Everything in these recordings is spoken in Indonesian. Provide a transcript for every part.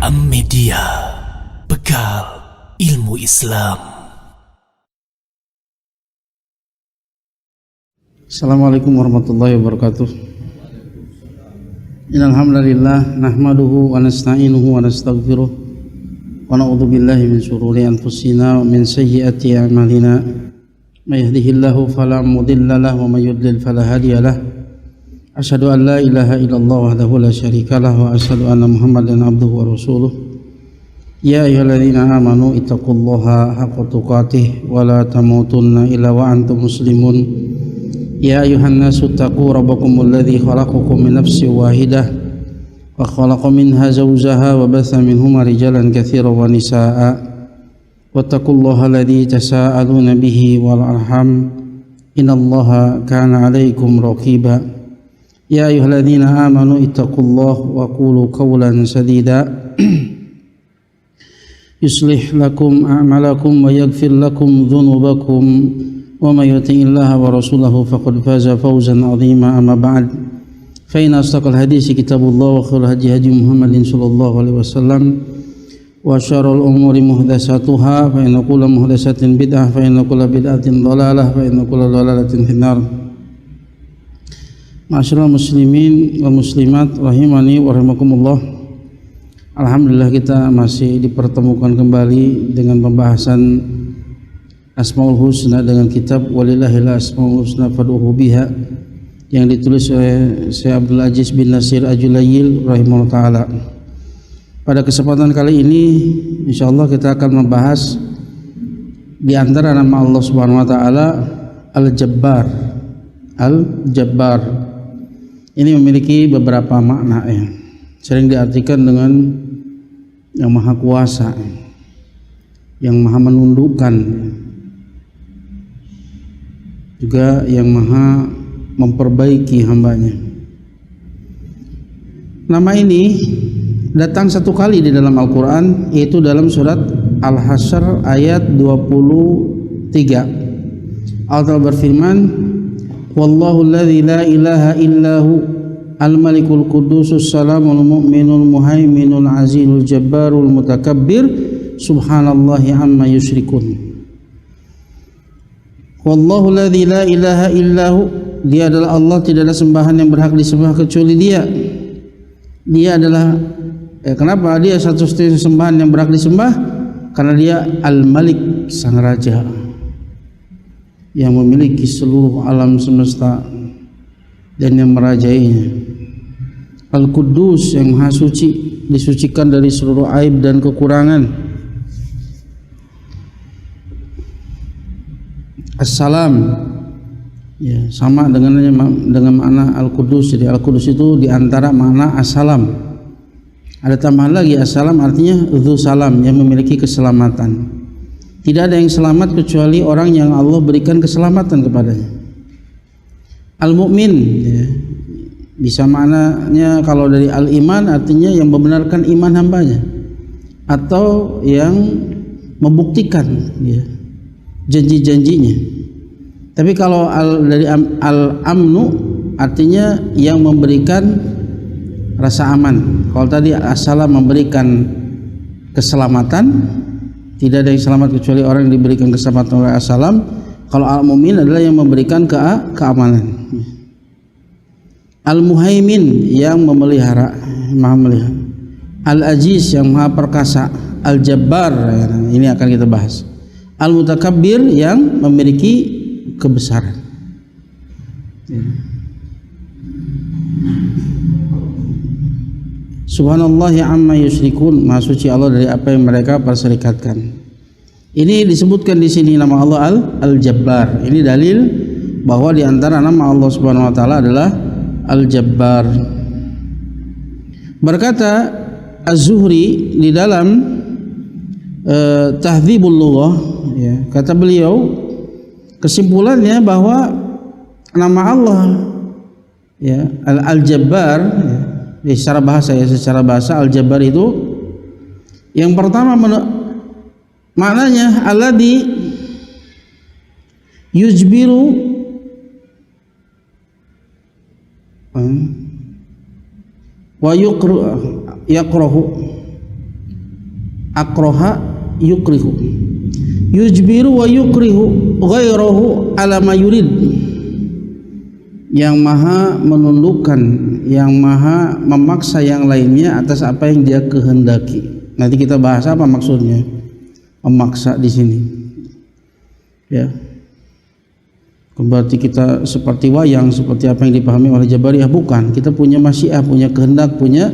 Am-Media, bekal ilmu Islam. Assalamualaikum warahmatullahi wabarakatuh. Innal hamdalillah nahmaduhu wa nasta'inuhu wa nastaghfiruh wa na'udzu billahi min shururi anfusina wa min sayyiati a'malina. May yahdihillahu fala mudilla lahu wa may yudlil fala hadiya lahu. Asyhadu an la ilaha illallah wahdahu la syarika lahu wa asyhadu anna Muhammadan abduhu wa rasuluh. Ya ayyuhalladzina amanu ittaqullaha haqqa tuqatih wa la tamutunna illa wa antum muslimun. Ya ayuhan nasu taqu rabbakumul ladzi khalaqakum min nafsin wahidah wa khalaqa minha zawjaha wa batha minhuma rijalan katsiran wa nisaa'a wattaqullaha alladzi tasaaluna bihi wal arham innallaha kana 'alaikum raqiba. Ya ayyuhalladzina amanu ittaqullaha wa qulu qawlan sadida yuslih lakum a'malakum wa yaghfir lakum dhunubakum wa may yuti'illaha wa rasulahu faqad faza fawzan 'azima. Amma ba'd, fa inna asdaqal hadisi kitabullah wa khairal hadi hadi Muhammadin sallallahu alaihi wasallam wa syarrul umuri muhdatsatuha fa inna kulla muhdatsatin bid'ah fa inna kulla bid'atin dhalalah fa inna kulla dhalalatin finnar. Ma'asyiral muslimin wa muslimat rahimani wa rahimakumullah. Alhamdulillah kita masih dipertemukan kembali dengan pembahasan Asmaul Husna dengan kitab Walillahil Asmaul Husna fad'uhu biha yang ditulis oleh Syekh Abdul Aziz bin Nasir Ajulayil rahimahullah ta'ala. Pada kesempatan kali ini insyaallah kita akan membahas di antara nama Allah Subhanahu wa taala Al-Jabbar. Al-Jabbar ini memiliki beberapa makna ya. Sering diartikan dengan yang maha kuasa, yang maha menundukkan, juga yang maha memperbaiki hambanya. Nama ini datang satu kali di dalam Al-Quran, yaitu dalam surat Al-Hasyr ayat 23. Allah berfirman, Wallahu alladzi la ilaha illahu al-malikul qudusus salamul mu'minul muhaiminul azizul jabbarul mutakabbir subhanallahi amma yusyrikun. Wallahu alladzi la ilaha illahu, dia adalah Allah, tidak ada sembahan yang berhak disembah kecuali dia. Dia adalah kenapa dia satu-satunya sembahan yang berhak disembah? Karena dia Al-Malik, sang raja yang memiliki seluruh alam semesta dan yang merajainya. Al-Quddus, yang maha suci, disucikan dari seluruh aib dan kekurangan. As-Salam, ya, sama dengan makna Al-Quddus. Jadi Al-Quddus itu diantara makna As-Salam. Ada tambahan lagi, As-Salam artinya Dzu Salam, yang memiliki keselamatan. Tidak ada yang selamat kecuali orang yang Allah berikan keselamatan kepadanya. Al-Mu'min, ya, bisa maknanya kalau dari Al-Iman artinya yang membenarkan iman hambanya atau yang membuktikan ya, janji-janjinya. Tapi kalau dari Al-Amnu artinya yang memberikan rasa aman. Kalau tadi As-Salam memberikan keselamatan, tidak ada yang selamat kecuali orang yang diberikan keselamatan oleh As-Salam. Kalau Al-Mu'min adalah yang memberikan keamanan. Al-Muhaimin, yang memelihara, maha melihara. Al-Aziz, yang maha perkasa. Al-Jabbar, ya, ini akan kita bahas. Al-Mutakabbir, yang memiliki kebesaran. Ya. Subhanallah amma yusyrikun, maha suci Allah dari apa yang mereka perserikatkan. Ini disebutkan di sini nama Allah Al-Jabbar. Ini dalil bahwa di antara nama Allah Subhanahu wa taala adalah Al-Jabbar. Berkata Az-Zuhri di dalam Tahdzibul Lughah, ya, kata beliau kesimpulannya bahwa nama Allah ya Al-Jabbar ya, secara bahasa Al-Jabbar itu yang pertama maknanya alladzi yujbiru wa yaqrahu akraha yukrihu, yujbiru wa yukrihu ghairahu ala ma yurid. Yang maha menundukkan, yang maha memaksa yang lainnya atas apa yang dia kehendaki. Nanti kita bahas apa maksudnya memaksa di sini. Ya. Berarti kita seperti wayang, seperti apa yang dipahami oleh Jabariyah, bukan. Kita punya masyiah, punya kehendak, punya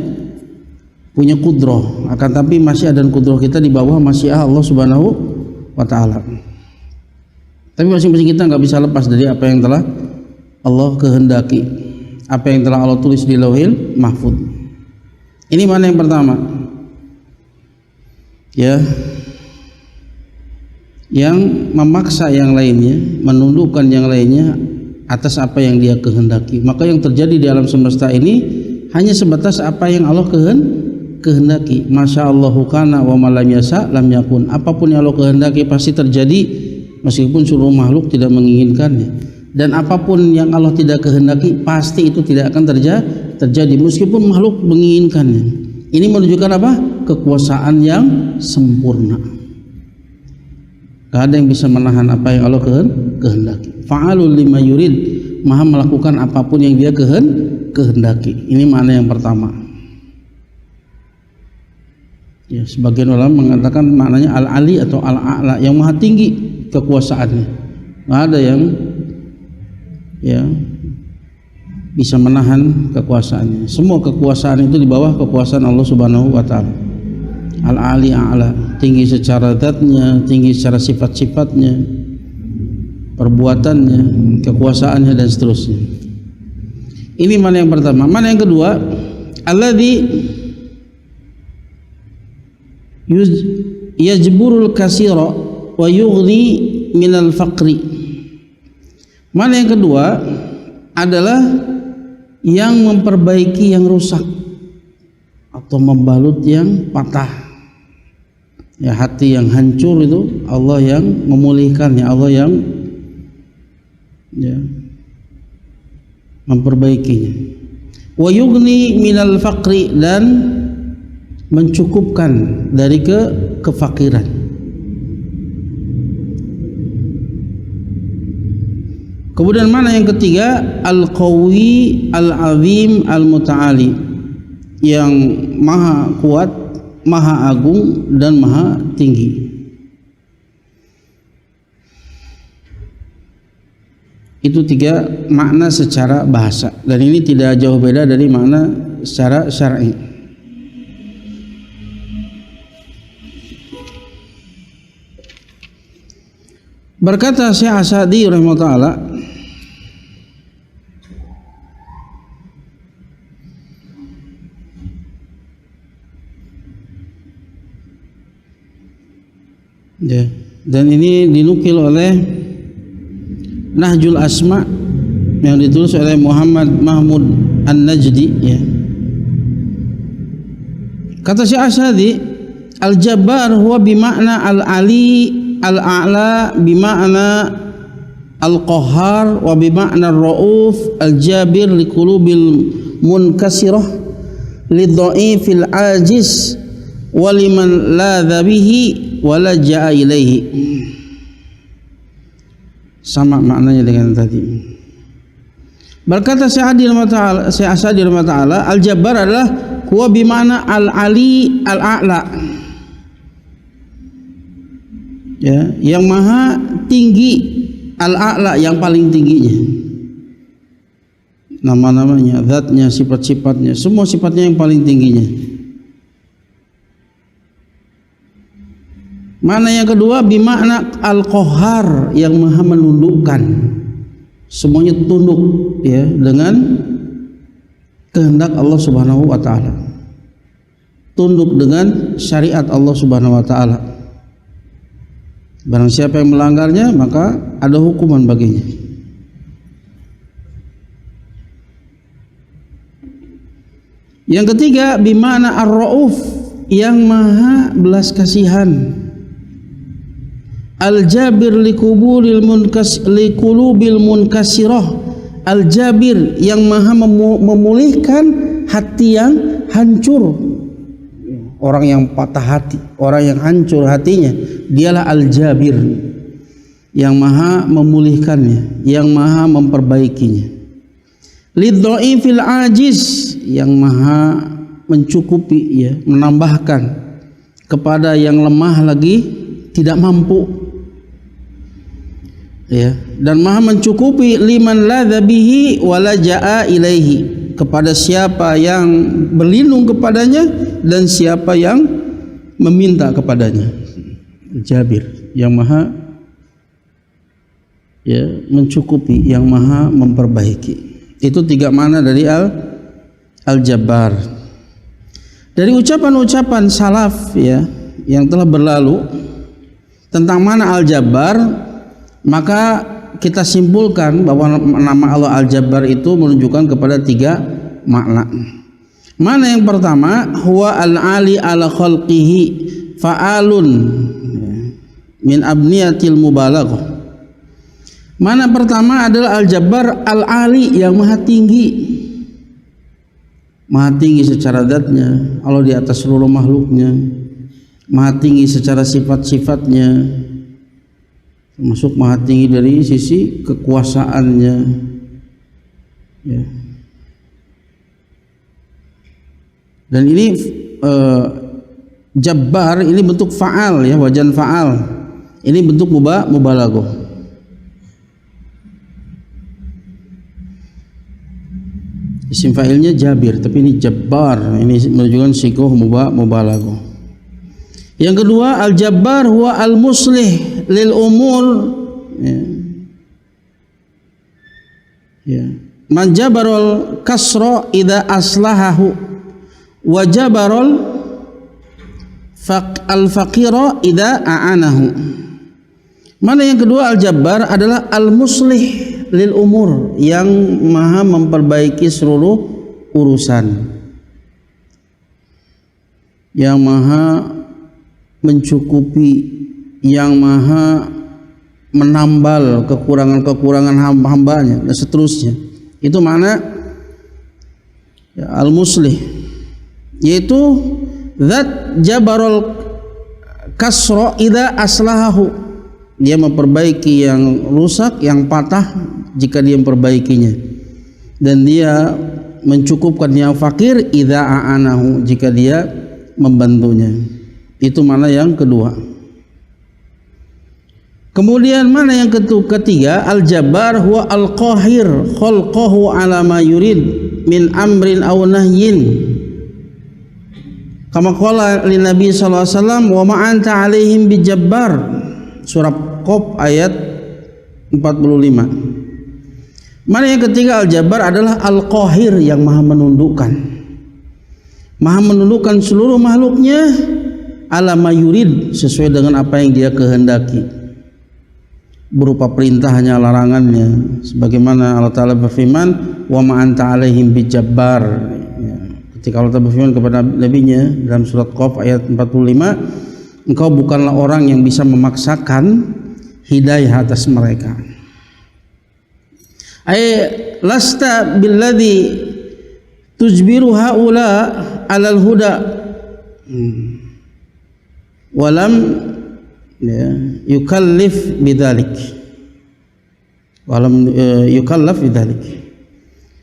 kudroh. Akan tapi masyiah dan kudroh kita di bawah masyiah Allah Subhanahu wa taala. Tapi masing-masing kita nggak bisa lepas dari apa yang telah Allah kehendaki, apa yang telah Allah tulis di Lauhil Mahfuz. Ini mana yang pertama? Ya, yang memaksa yang lainnya, menundukkan yang lainnya atas apa yang dia kehendaki. Maka yang terjadi di alam semesta ini hanya sebatas apa yang Allah kehendaki. Masya Allahu kana wa ma lam yasha lam yakun. Apapun yang Allah kehendaki pasti terjadi, meskipun seluruh makhluk tidak menginginkannya. Dan apapun yang Allah tidak kehendaki pasti itu tidak akan terjadi meskipun makhluk menginginkannya. Ini menunjukkan apa? Kekuasaan yang sempurna. Gak ada yang bisa menahan apa yang Allah kehendaki. Fa'alul lima yurid, maha melakukan apapun yang dia kehendaki. Ini makna yang pertama. Ya, sebagian ulama mengatakan maknanya al-ali atau al-a'la, yang maha tinggi kekuasaannya. Gak ada yang bisa menahan kekuasaannya. Semua kekuasaan itu di bawah kekuasaan Allah Subhanahu wa taala. Al-ali a'la, tinggi secara zatnya, tinggi secara sifat-sifatnya, perbuatannya, kekuasaannya dan seterusnya. Ini mana yang pertama. Mana yang kedua? Alladzi yajburul katsira wa yughni minal faqri. Mana yang kedua adalah yang memperbaiki yang rusak atau membalut yang patah. Ya, hati yang hancur itu Allah yang memulihkannya, Allah yang memperbaikinya. Wa yughni minal faqri, dan mencukupkan dari kefakiran. Kemudian mana yang ketiga? Al-Qawi Al-Azim Al-Muta'ali, yang maha kuat, maha agung dan maha tinggi. Itu tiga makna secara bahasa, dan ini tidak jauh beda dari makna secara syar'i. Berkata Syekh Asadi rahimahullah ta'ala, ya, dan ini dinukil oleh Nahjul Asma yang ditulis oleh Muhammad Mahmud An-Najdi, ya. Kata Syekh Asadi, Al-Jabbar huwa bimakna al-ali al-a'la, bima'na al-qahhar, wa bima'na ar-ra'uf, al-jabir liqulubil munkasirah, lidha'ifil ajiz, wa liman ladha bihi wa laja'a ilaihi. Sama maknanya dengan tadi. Berkata Syekh Asadi rahimahullah ta'ala, al-jabbar adalah huwa bima'na al-ali al-a'la, ya, yang maha tinggi, al-a'la, yang paling tingginya, nama-namanya, zatnya, sifat-sifatnya, semua sifatnya yang paling tingginya. Mana yang kedua? Bimakna al-qahhar, yang maha menundukkan, semuanya tunduk, ya, dengan kehendak Allah Subhanahu wa taala, tunduk dengan syariat Allah Subhanahu wa taala. Barang siapa yang melanggarnya maka ada hukuman baginya. Yang ketiga, bimana ar-rauf, yang maha belas kasihan, al-jabir liqulubil munkasirah, al-jabir, yang maha memulihkan hati yang hancur. orang yang patah hati, orang yang hancur hatinya, dialah Al-Jabir, yang maha memulihkannya, yang maha memperbaikinya. Lidhaifil ajiz, yang maha mencukupi, ya, menambahkan kepada yang lemah lagi tidak mampu, ya, dan maha mencukupi liman ladza bihi walaja'a ilaihi, kepada siapa yang berlindung kepadanya dan siapa yang meminta kepadanya. Jabir, yang maha, ya, mencukupi, yang maha memperbaiki. Itu 3 makna dari Al-Jabbar. Dari ucapan-ucapan salaf, ya, yang telah berlalu tentang makna Al-Jabbar, maka kita simpulkan bahwa nama Allah Al-Jabbar itu menunjukkan kepada 3 makna. Makna yang pertama, huwa al-ali ala khalqihi fa'alun min abniyatil mubalaghah. Makna pertama adalah Al-Jabbar al-ali, yang maha tinggi. Maha tinggi secara zatnya, Allah di atas seluruh makhluknya. Maha tinggi secara sifat-sifatnya, termasuk maha tinggi dari sisi kekuasaannya, ya. Dan ini Jabbar ini bentuk fa'al, ya, wajan fa'al. Ini bentuk mubalaghah. Isim fa'ilnya Jabir, tapi ini Jabbar, ini menunjukkan sigoh mubalaghah. Yang kedua, Al-Jabbar huwa al-muslih lil umur, ya. Ya. Man jabarul kasra idza aslahahu wa jabarul al-faqira idza a'anahu. Mana yang kedua, Al-Jabbar adalah al-muslih lil umur, yang maha memperbaiki seluruh urusan, yang maha mencukupi, yang maha menambal kekurangan-kekurangan hambanya dan seterusnya. Itu makna, ya, al-muslih, yaitu zat jabarul kasra idza aslahahu, dia memperbaiki yang rusak, yang patah jika dia memperbaikinya, dan dia mencukupkan yang fakir idza a'anahu, jika dia membantunya. Itu mana yang kedua. Kemudian mana yang ketiga, Al-Jabbar huwa al-qahir khalqahu ala ma yurid min amrin aw nahyin, kama qala lin nabi sallallahu alaihi wasallam wa ma anta alaihim bijabbar, surah Qaf ayat 45. Mana yang ketiga, Al-Jabbar adalah Al-Qahir, yang maha menundukkan, maha menundukkan seluruh makhluknya ala ma yurid, sesuai dengan apa yang dia kehendaki, berupa perintahnya, larangannya, sebagaimana Allah Ta'ala berfirman wa ma anta alaihim bijabbar, ya. Ketika Allah Ta'ala berfirman kepada nabinya dalam surat Qaf ayat 45, engkau bukanlah orang yang bisa memaksakan hidayah atas mereka. Ay lasta billadhi tujbiru haula alal huda walam, ya, yukallif bidzalik, walam yukallaf bidzalik.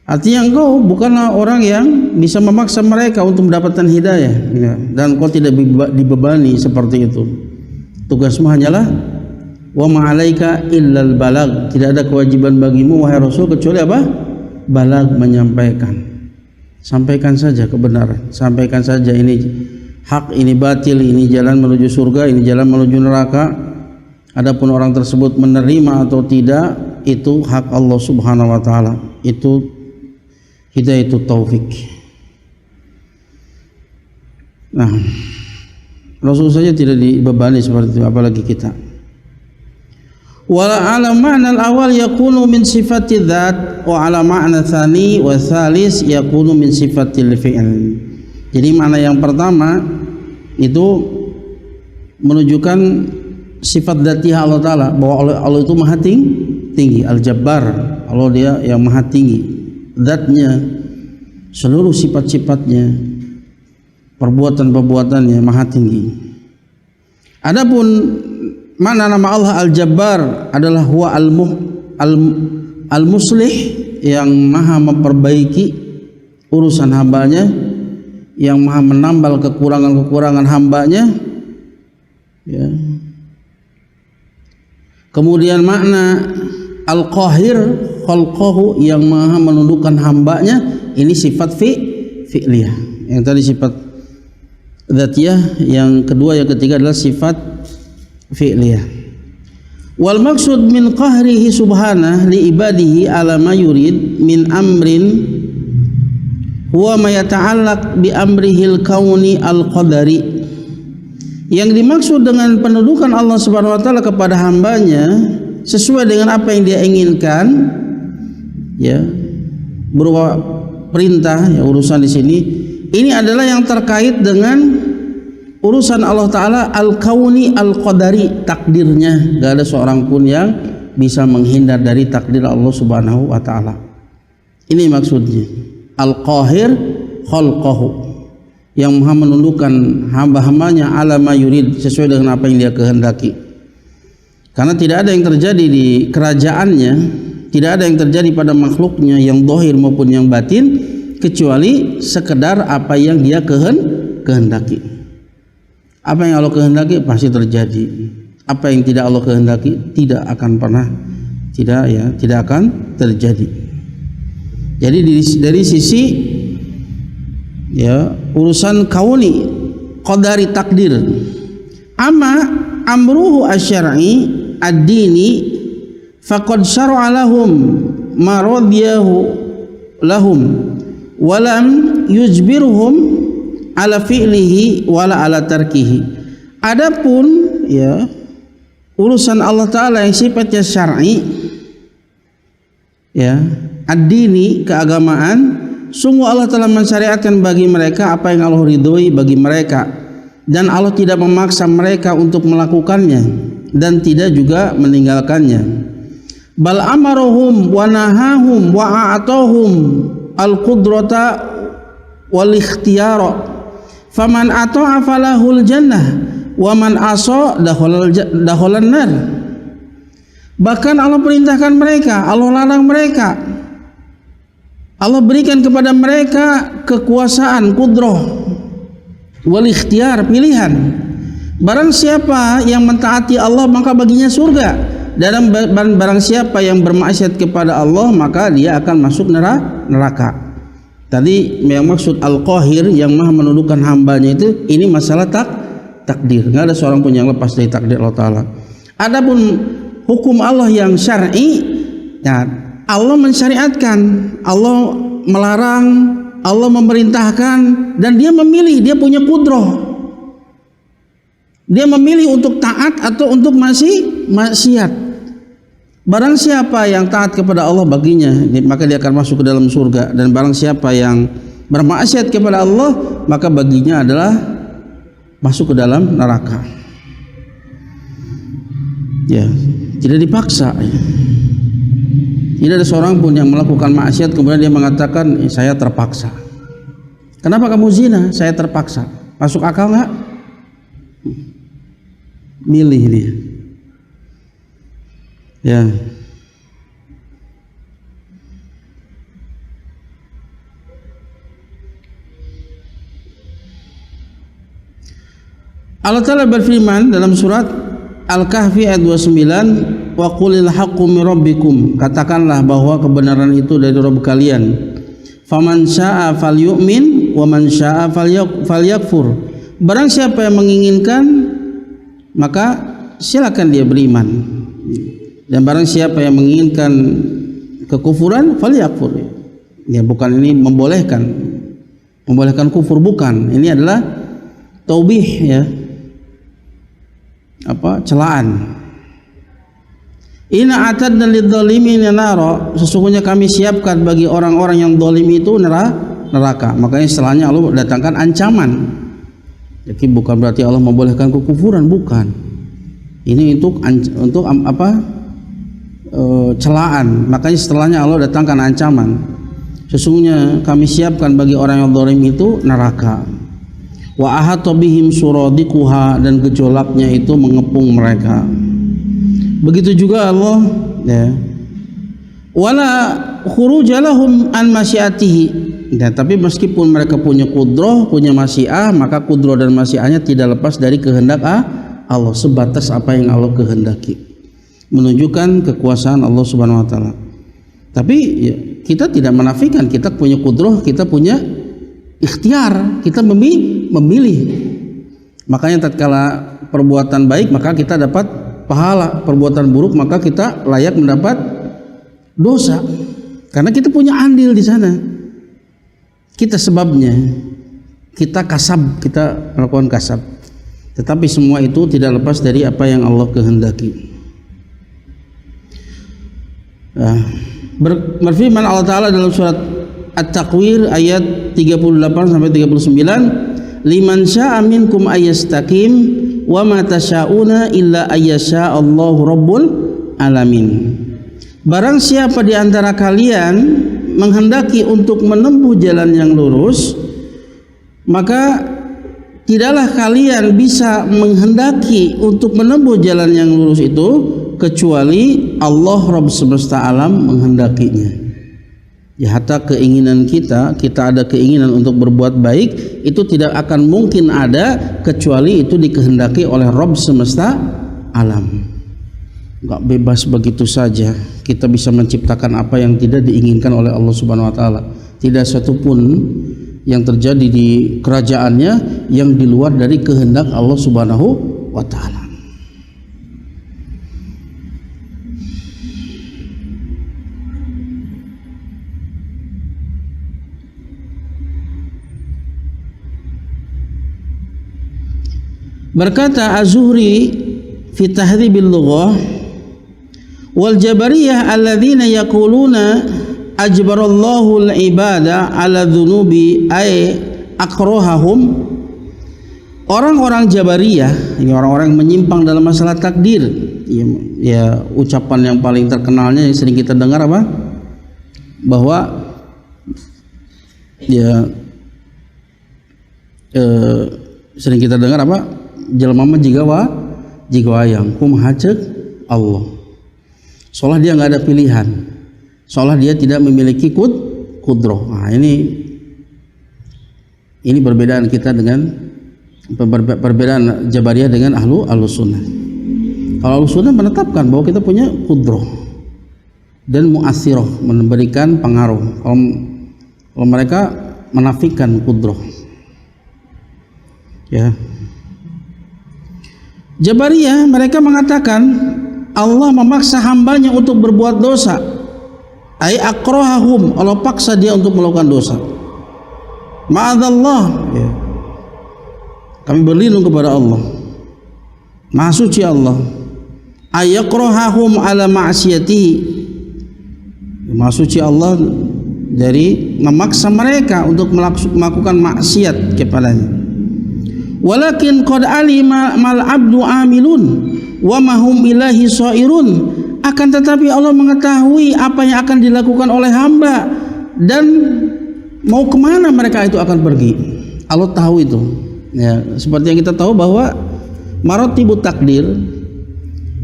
Artinya engkau bukanlah orang yang bisa memaksa mereka untuk mendapatkan hidayah, ya, dan kau tidak dibebani seperti itu. Tugasmu hanyalah wa ma'alaika illal balag, tidak ada kewajiban bagimu wahai Rasul kecuali apa? Balag, menyampaikan. Sampaikan saja kebenaran, sampaikan saja ini hak, ini batil, ini jalan menuju surga, ini jalan menuju neraka. Adapun orang tersebut menerima atau tidak, itu hak Allah Subhanahu wa taala. Itu hidayah, taufik. Nah, Rasul saja tidak dibebani seperti itu, apalagi kita. Wala ala ma'na al-awwal yakunu min sifati dzat wa ala ma'na tsani wa tsalis yakunu min sifatil fi'l. Jadi makna yang pertama itu menunjukkan sifat dzatiyah Allah Ta'ala, bahwa Allah itu maha tinggi, Al-Jabbar, Allah dia yang maha tinggi, zatnya, seluruh sifat-sifatnya, perbuatan-perbuatannya maha tinggi. Adapun makna nama Allah Al-Jabbar adalah huwa al-muslih, yang maha memperbaiki urusan hambanya, yang maha menambal kekurangan-kekurangan hambanya, ya. Kemudian makna al-qahir, khalqahu, yang maha menundukkan hambanya, ini sifat fi'liyah. Yang tadi sifat dzatiyah, yang kedua yang ketiga adalah sifat fi'liyah. Wal maksud min qahrihi subhanah li ibadihi ala ma yurid min amrin huwa ma yata'allaq bi amrihil kauni al-qadari. Yang dimaksud dengan pendudukan Allah Subhanahu wa taala kepada hambanya sesuai dengan apa yang dia inginkan, ya, berupa perintah, ya, urusan di sini ini adalah yang terkait dengan urusan Allah taala al-kauni al-qadari, takdirnya. Gak ada seorang pun yang bisa menghindar dari takdir Allah Subhanahu wa taala. Ini maksudnya al-qahir khalqahu, yang maha menundukkan hamba-hambanya ala ma yurid, sesuai dengan apa yang dia kehendaki. Karena tidak ada yang terjadi di kerajaannya, tidak ada yang terjadi pada makhluknya yang zahir maupun yang batin, kecuali sekedar apa yang dia kehendaki. Apa yang Allah kehendaki pasti terjadi. Apa yang tidak Allah kehendaki tidak akan pernah, tidak akan terjadi. Jadi dari sisi, ya, urusan kauni, qadari, takdir. Amma amruhu asy-syar'i ad-dini faqad syara'a lahum ma radiyahu lahum wa lam yujbirhum ala fi'lihi wala ala tarkihi. Adapun, ya, urusan Allah taala yang sifatnya syar'i, ya, ad-dini, keagamaan, sungguh Allah telah mensyariatkan bagi mereka apa yang Allah ridhoi bagi mereka, dan Allah tidak memaksa mereka untuk melakukannya dan tidak juga meninggalkannya. Bal amarohum wa nahahum wa a'tahum al-qudrata wal ikhtiyara, faman ata'a falahul jannah wa man asa dakhalan nar. Bahkan Allah perintahkan mereka, Allah larang mereka, Allah berikan kepada mereka kekuasaan, qudrah, wal ikhtiyar, pilihan. Barang siapa yang mentaati Allah maka baginya surga, dan barang siapa yang bermaksiat kepada Allah maka dia akan masuk neraka. Tadi yang maksud al-qahir, yang maha menundukkan hambanya, itu ini masalah takdir. Nggak ada seorang pun yang lepas dari takdir Allah Ta'ala. Adapun hukum Allah yang syar'i, ya, Allah mensyariatkan, Allah melarang, Allah memerintahkan, dan dia memilih, dia punya qudrah. Dia memilih untuk taat atau untuk maksiat. Barang siapa yang taat kepada Allah baginya, maka dia akan masuk ke dalam surga, dan barang siapa yang bermaksiat kepada Allah maka baginya adalah masuk ke dalam neraka. Ya, tidak dipaksa. Tidak ada seorang pun yang melakukan maksiat kemudian dia mengatakan, saya terpaksa. Kenapa kamu zina? Saya terpaksa. Masuk akal nggak? Milih dia. Ya. Allah Ta'ala berfirman dalam surat Al-Kahfi ayat 29, wa qulil haqqu mir rabbikum, katakanlah bahwa kebenaran itu dari Rabb kalian. Faman syaa'a falyu'min wa man syaa'a falyakfur. Barang siapa yang menginginkan maka silakan dia beriman, dan barang siapa yang menginginkan kekufuran falyakfur. Ya, bukan ini membolehkan kufur, bukan. Ini adalah taubih, ya, celaan. Inna atadna lidzalimin nara, sesungguhnya kami siapkan bagi orang-orang yang zalim itu neraka. Makanya setelahnya Allah datangkan ancaman. Jadi bukan berarti Allah membolehkan kekufuran, bukan. Ini untuk celaan. Makanya setelahnya Allah datangkan ancaman. Sesungguhnya kami siapkan bagi orang yang zalim itu neraka. wa ahata bihim suradiquha, dan gejolaknya itu mengepung mereka. Begitu juga Allah, ya, wala khuruja lahum an masyiatihi, ya, tapi meskipun mereka punya kudrah, punya masyiah, maka kudrah dan masyiahnya tidak lepas dari kehendak Allah, sebatas apa yang Allah kehendaki, menunjukkan kekuasaan Allah Subhanahu wa taala. Tapi ya, kita tidak menafikan kita punya kudrah, kita punya ikhtiar, kita memilih. Makanya tatkala perbuatan baik maka kita dapat pahala, perbuatan buruk maka kita layak mendapat dosa, karena kita punya andil di sana. Kita sebabnya, kita kasab, kita melakukan kasab. Tetapi semua itu tidak lepas dari apa yang Allah kehendaki. Berfirman Allah Ta'ala dalam surat At-Takwir ayat 38 sampai 39, liman syaa minkum ayastaqim wa ma tasyauna illa ayyasha Allahu rabbul alamin. Barang siapa di antara kalian menghendaki untuk menempuh jalan yang lurus, maka tidaklah kalian bisa menghendaki untuk menempuh jalan yang lurus itu kecuali Allah Rabb semesta alam menghendakinya. Ya, hatta keinginan kita ada keinginan untuk berbuat baik, itu tidak akan mungkin ada kecuali itu dikehendaki oleh Rabb semesta alam. Enggak bebas begitu saja kita bisa menciptakan apa yang tidak diinginkan oleh Allah Subhanahu wa taala. Tidak satupun yang terjadi di kerajaannya yang di luar dari kehendak Allah Subhanahu wa taala. Berkata Az-Zuhri fi Tahdhibil Lughah, wal jabariyah alladzina yaquluna ajbarallahu al-ibada ala dhunubi ay akrahahum. Orang-orang Jabariyah, ini orang-orang yang menyimpang dalam masalah takdir. Ya, ucapan yang paling terkenalnya yang sering kita dengar apa? Bahwa ya sering kita dengar apa? Jelema mah jiga wayang kumaha ceuk Allah. Seolah dia nggak ada pilihan, seolah dia tidak memiliki kudroh. Nah, ini perbedaan kita dengan perbedaan Jabariyah dengan ahlu sunnah. Kalau ahlu sunnah menetapkan bahwa kita punya kudroh dan mu'athirah, memberikan pengaruh. Kalau mereka menafikan kudroh, ya. Jabariyah mereka mengatakan Allah memaksa hambanya untuk berbuat dosa. Ai akrahahum, Allah paksa dia untuk melakukan dosa. Ma'adzallah, ya. Kami berlindung kepada Allah, Maha suci Allah. Ay akrahahum ala ma'siyatihi, Maha suci Allah dari memaksa mereka untuk melakukan maksiat kepadanya. Walakin qad alima mal abdu amilun wa mahum ilahi sairun, akan tetapi Allah mengetahui apa yang akan dilakukan oleh hamba dan mau kemana mereka itu akan pergi. Allah tahu itu, ya, seperti yang kita tahu bahwa maratibut takdir,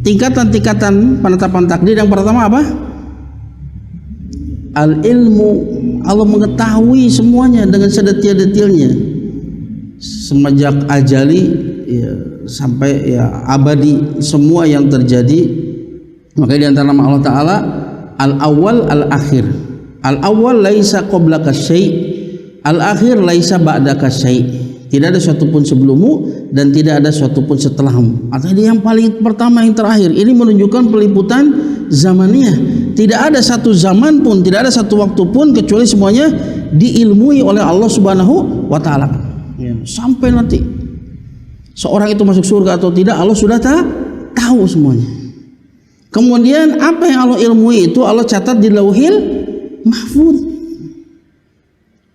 tingkatan-tingkatan penetapan takdir, yang pertama apa? Al ilmu, Allah mengetahui semuanya dengan sedetil-detilnya, semenjak ajali, ya, sampai ya abadi, semua yang terjadi. Maka di antara nama Allah Ta'ala al-awwal al-akhir. Al-awwal laisa qablaka syai', al-akhir laisa ba'daka syai'. Tidak ada suatu pun sebelummu dan tidak ada suatu pun setelahmu. Artinya yang paling pertama, yang terakhir. Ini menunjukkan peliputan zamaniyah. Tidak ada satu zaman pun, tidak ada satu waktu pun kecuali semuanya diilmui oleh Allah Subhanahu wa taala. Ya, sampai nanti seorang itu masuk surga atau tidak, Allah sudah tahu semuanya. Kemudian apa yang Allah ilmui itu Allah catat di Lauhil Mahfuz.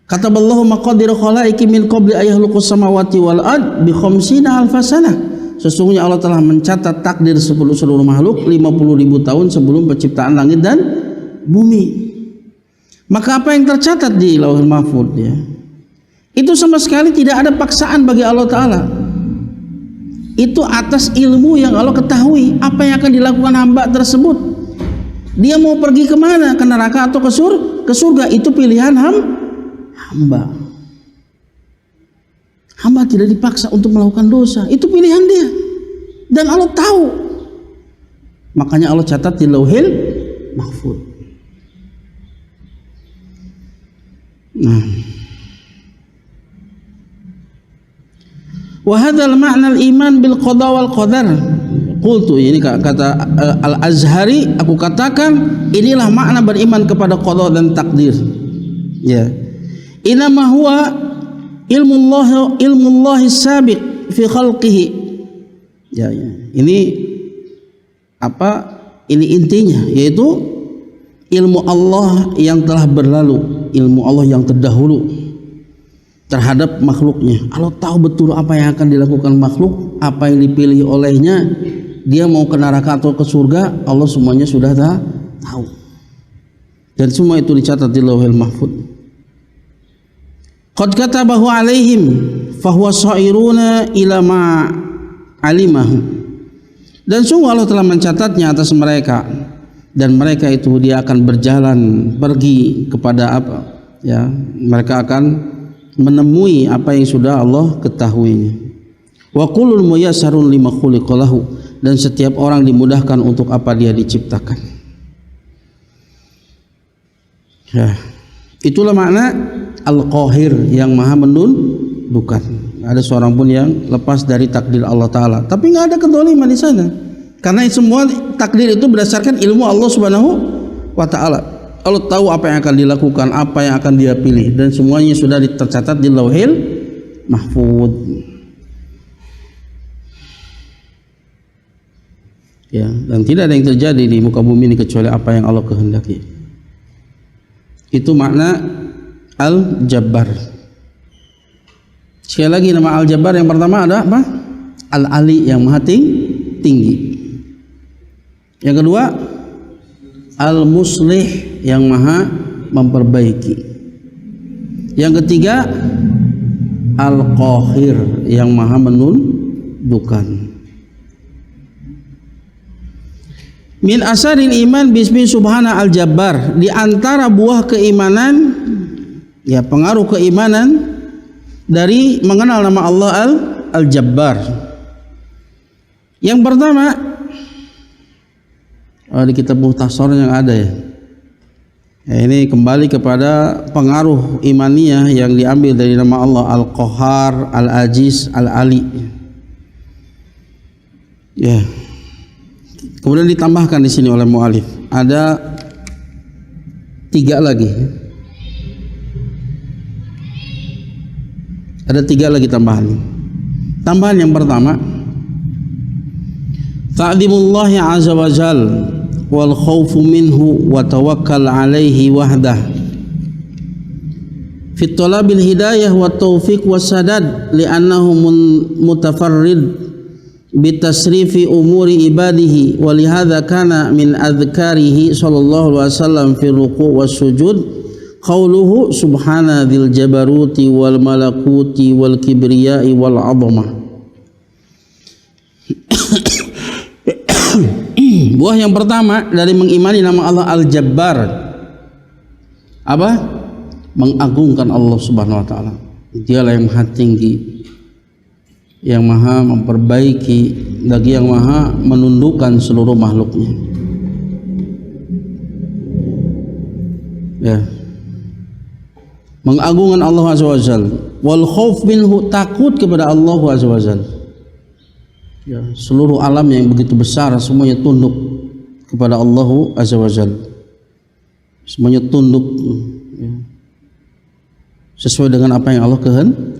Kataballahu maqadir khalaiqi min qabli ayakhluqus samawati wal ard bi khamsina alfasana. Sesungguhnya Allah telah mencatat takdir seluruh makhluk 50.000 tahun sebelum penciptaan langit dan bumi. Maka apa yang tercatat di Lauhil Mahfuz, ya, Itu sama sekali tidak ada paksaan bagi Allah Ta'ala. Itu atas ilmu yang Allah ketahui apa yang akan dilakukan hamba tersebut. Dia mau pergi kemana, ke neraka atau ke surga, itu pilihan hamba. Hamba tidak dipaksa untuk melakukan dosa, itu pilihan dia, dan Allah tahu. Makanya Allah catat di Lauhil Mahfuz. Nah, wa hadzal ma'na al-iman bil qada wal qadar. Qultu, ini kata Al-Azhari, aku katakan inilah makna beriman kepada qada dan takdir. Ya. Inama huwa ilmullah sabiq fi khalqihi. Ya. Ini apa? Ini intinya, yaitu ilmu Allah yang telah berlalu, ilmu Allah yang terdahulu terhadap makhluknya. Allah tahu betul apa yang akan dilakukan makhluk, apa yang dipilih olehnya, dia mau ke neraka atau ke surga, Allah semuanya sudah tahu. Dan semua itu dicatat di Lauhil Mahfuz. Qad katabahu alaihim fahuwa sairuna ila ma alimahu. Dan sungguh Allah telah mencatatnya atas mereka, dan mereka itu dia akan berjalan pergi kepada apa? Ya, mereka akan menemui apa yang sudah Allah ketahuinya. Wa kullul muyassarun lima khuliqa lahu, dan setiap orang dimudahkan untuk apa dia diciptakan. Ya, itulah makna Al-Qahir, yang maha menundukkan. Ada seorang pun yang lepas dari takdir Allah Ta'ala, tapi nggak ada kedzaliman di sana, karena semua takdir itu berdasarkan ilmu Allah Subhanahu wa Ta'ala. Allah tahu apa yang akan dilakukan, apa yang akan dia pilih, dan semuanya sudah tercatat di Lauhil Mahfuz. Ya, dan tidak ada yang terjadi di muka bumi ini kecuali apa yang Allah kehendaki. Itu makna Al-Jabbar. Sekali lagi, nama Al-Jabbar yang pertama ada apa? Al-Ali, yang maha tinggi. Yang kedua, Al-Muslih, yang maha memperbaiki. Yang ketiga, Al-Qahir, yang maha menundukkan. Min asaril iman bismi subhana al-jabbar, di antara buah keimanan, ya pengaruh keimanan dari mengenal nama Allah Al-Jabbar. Yang pertama, di kitab Muhtasar yang ada ya. Ini kembali kepada pengaruh imaniyah yang diambil dari nama Allah Al-Qahar, Al-Aziz, Al-Ali. Ya. Kemudian ditambahkan di sini oleh mu'alif ada 3 lagi. Ada 3 lagi tambahan. Tambahan yang pertama, ta'zimullahi azza wa jal wal khawfu minhu wa tawakkal alaihi wahdah fi talabil hidayah wa taufiq wa sadad li'annahu mutafarrid bitasrifi umuri ibadihi wa lihadza kana min adhkarihi sallallahu alaihi wasallam fi ruku' was sujud qauluhu subhana dzil jabaruti wal malakuti wal kibriyai wal 'azamah. Buah yang pertama dari mengimani nama Allah Al-Jabbar, apa? Mengagungkan Allah Subhanahu wa taala. Dialah yang maha tinggi, yang maha memperbaiki, lagi yang maha menundukkan seluruh makhluknya. Ya. Mengagungkan Allah Azza wa Jalla, wal khauf minhu, takut kepada Allah Azza wa Jalla. Ya, seluruh alam yang begitu besar semuanya tunduk kepada Allah Azza wa Jalla. Semuanya tunduk ya, sesuai dengan apa yang Allah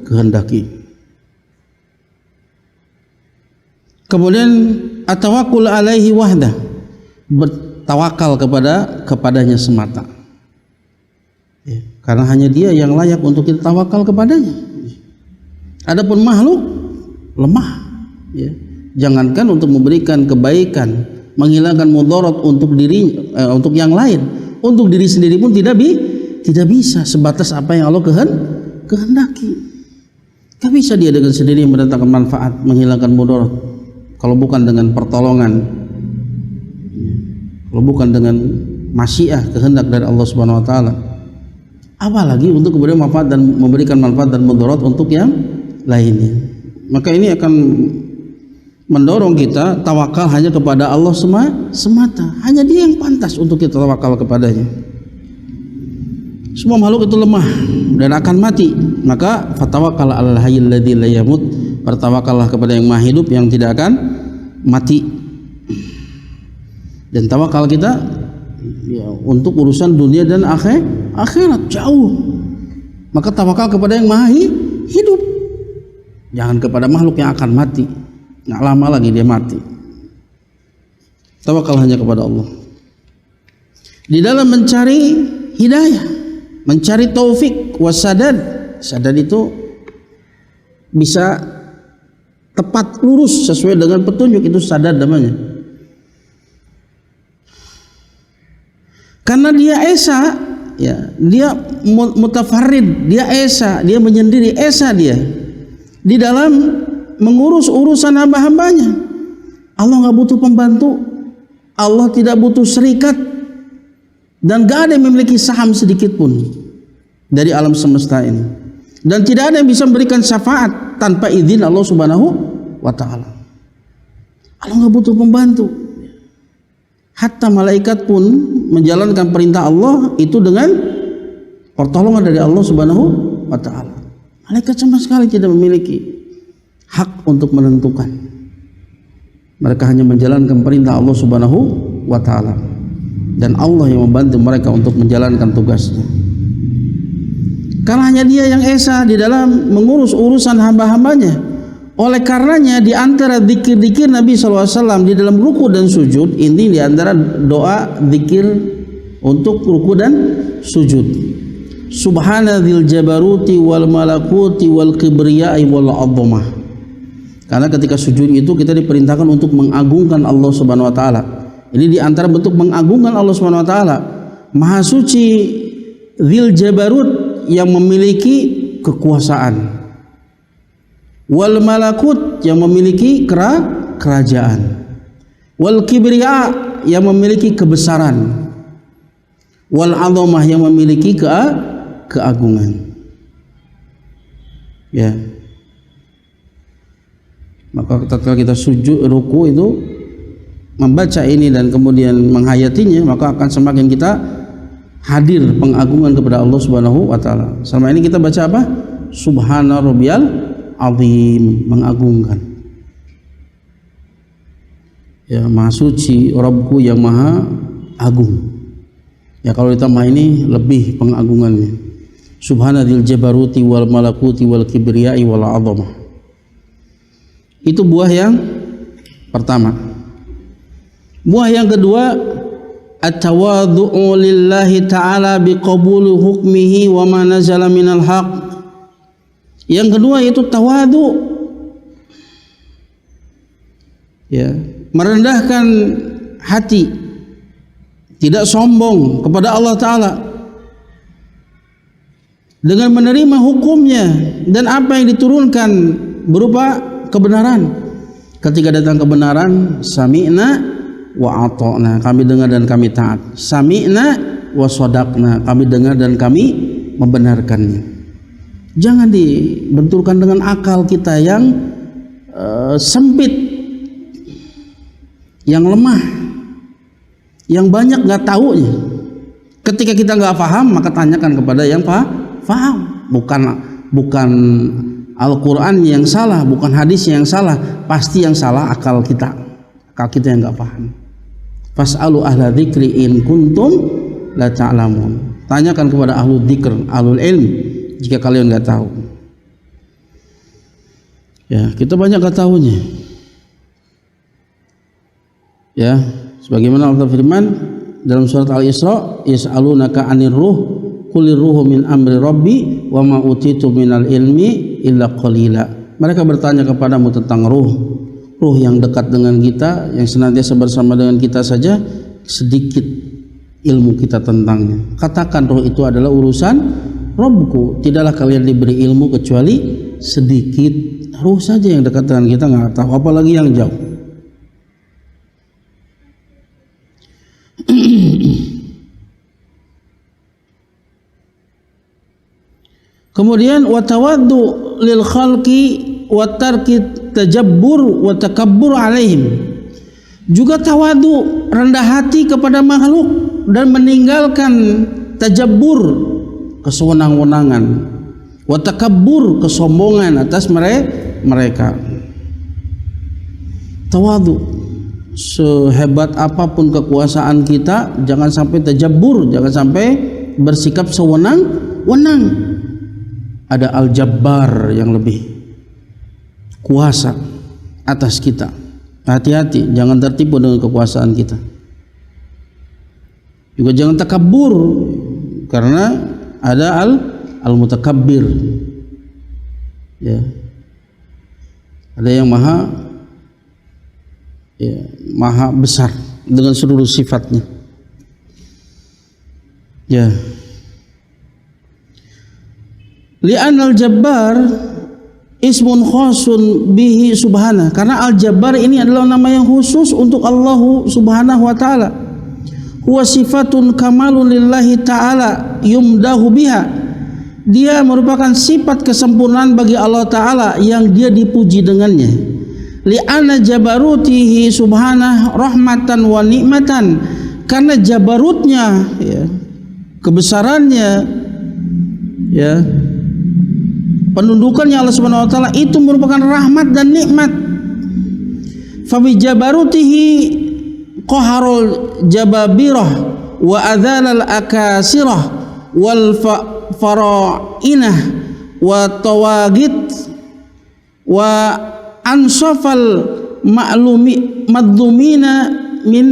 kehendaki. Kemudian at-tawakkul alaihi wahdah, bertawakal kepadanya semata. Ya, karena hanya dia yang layak untuk kita tawakal kepadanya. Adapun makhluk lemah, ya. Jangankan untuk memberikan kebaikan, menghilangkan mudarat untuk diri, untuk yang lain, untuk diri sendiri pun tidak bisa, sebatas apa yang Allah kehendaki. Gak bisa dia dengan sendiri mendatangkan manfaat, menghilangkan mudarat kalau bukan dengan pertolongan, kalau bukan dengan masyiah, kehendak dari Allah Subhanahu wa taala. Apalagi untuk kemudian manfaat dan memberikan manfaat dan mudarat untuk yang lainnya. Maka ini akan mendorong kita tawakal hanya kepada Allah semata. Hanya Dia yang pantas untuk kita tawakal kepadanya. Semua makhluk itu lemah dan akan mati. Maka fatawakkal 'alal hayyil ladzi la yamut, bertawakallah kepada yang maha hidup yang tidak akan mati. Dan tawakal kita ya, untuk urusan dunia dan akhirat jauh. Maka tawakal kepada yang maha hidup, jangan kepada makhluk yang akan mati. Nggak lama lagi dia mati. Tawakal hanya kepada Allah. Di dalam mencari hidayah, mencari taufik wasadad, sadad itu bisa tepat lurus sesuai dengan petunjuk, itu sadad namanya. Karena dia esa, ya, dia mutafarrid, dia esa, dia menyendiri, esa dia di dalam mengurus urusan hamba-hambanya. Allah nggak butuh pembantu, Allah tidak butuh serikat, dan gak ada yang memiliki saham sedikit pun dari alam semesta ini, dan tidak ada yang bisa memberikan syafaat tanpa izin Allah Subhanahu wa taala. Allah nggak butuh pembantu. Hatta malaikat pun menjalankan perintah Allah itu dengan pertolongan dari Allah Subhanahu wa taala. Malaikat sama sekali tidak memiliki hak untuk menentukan. Mereka hanya menjalankan perintah Allah Subhanahu wa taala, dan Allah yang membantu mereka untuk menjalankan tugasnya. Karena hanya Dia yang esa di dalam mengurus urusan hamba-hambanya. Oleh karenanya di antara zikir-zikir Nabi SAW di dalam ruku dan sujud, ini di antara doa zikir untuk ruku dan sujud. Subhana dzil jabaruti wal malakuti wal kibriyai wal 'azamah. Karena ketika sujud itu kita diperintahkan untuk mengagungkan Allah Subhanahu wa taala. Ini di antara bentuk mengagungkan Allah Subhanahu wa taala. Maha suci dzil jabarut, yang memiliki kekuasaan. Wal malakut, yang memiliki kerajaan. Wal kibriya, yang memiliki kebesaran. Wal 'azamah, yang memiliki keagungan. Ya. Maka ketika kita sujud ruku itu membaca ini dan kemudian menghayatinya, maka akan semakin kita hadir pengagungan kepada Allah Subhanahu wa taala. Selama ini kita baca apa? Subhana rabbiyal azim, mengagungkan. Ya, maha suci Rabbku yang maha agung. Ya, kalau ditambah ini lebih pengagungannya. Subhanadzil jabaruti wal malakuti wal kibriyai wal 'azamah. Itu buah yang pertama. Buah yang kedua, at-tawadhu'u lillahi ta'ala biqabuli hukmihi wa ma nazala minal haq. Yang kedua itu tawadhu, ya, merendahkan hati, tidak sombong kepada Allah Ta'ala dengan menerima hukumnya dan apa yang diturunkan berupa kebenaran. Ketika datang kebenaran, sami'na wa ata'na, kami dengar dan kami taat. Sami'na wa shadaqna, kami dengar dan kami membenarkannya. Jangan dibenturkan dengan akal kita yang sempit, yang lemah, yang banyak nggak taunya. Ketika kita nggak paham, maka tanyakan kepada yang paham. Bukan Al-Quran yang salah, bukan hadis yang salah, pasti yang salah akal kita yang nggak paham. Fas'alu ahla dzikri in kuntum la ta'lamun. Tanyakan kepada ahlu dzikr, ahlul ilm, jika kalian nggak tahu. Ya, kita banyak nggak tahunya. Ya, sebagaimana Allah firman dalam surat Al-Isra, yas'alunaka 'anir ruh, qulir ruhu min amri rabbi wa ma utitu minal ilmi illa qalila. Mereka bertanya kepadamu tentang ruh yang dekat dengan kita, yang senantiasa bersama dengan kita saja, sedikit ilmu kita tentangnya. Katakan ruh itu adalah urusan Rabbku, tidaklah kalian diberi ilmu kecuali sedikit. Ruh saja yang dekat dengan kita nggak tahu, apalagi yang jauh. Kemudian watawaddu lil khalqi wa tarki tajabbur wa takabbur alaihim. Juga tawadu, rendah hati kepada makhluk dan meninggalkan tajabbur, kesewenang-wenangan, wa takabbur, kesombongan atas mereka. Tawadu, sehebat apapun kekuasaan kita, jangan sampai tajabbur, jangan sampai bersikap sewenang-wenang. Ada Al-Jabbar yang lebih kuasa atas kita. Hati-hati, jangan tertipu dengan kekuasaan kita. Juga jangan takabur, karena ada al-mutakabbir. Ya. Ada yang maha besar dengan seluruh sifatnya. Ya. Li'an al-Jabbar ismun khasun bihi subhanahu, karena al-Jabbar ini adalah nama yang khusus untuk Allah subhanahu wa ta'ala. Huwa sifatun kamalun lillahi ta'ala yumdahu biha. Dia merupakan sifat kesempurnaan bagi Allah ta'ala yang dia dipuji dengannya. Li'anna jabarutihi subhanahu rahmatan wa ni'matan, karena jabarutnya, ya, kebesarannya, ya, penundukannya Allah Subhanahu wa taala itu merupakan rahmat dan nikmat. Fa bi jabarutihi qaharul jababirah wa adzalal akasirah wal fara'inah wa tawagit wa ansafal ma'lumi madzumina min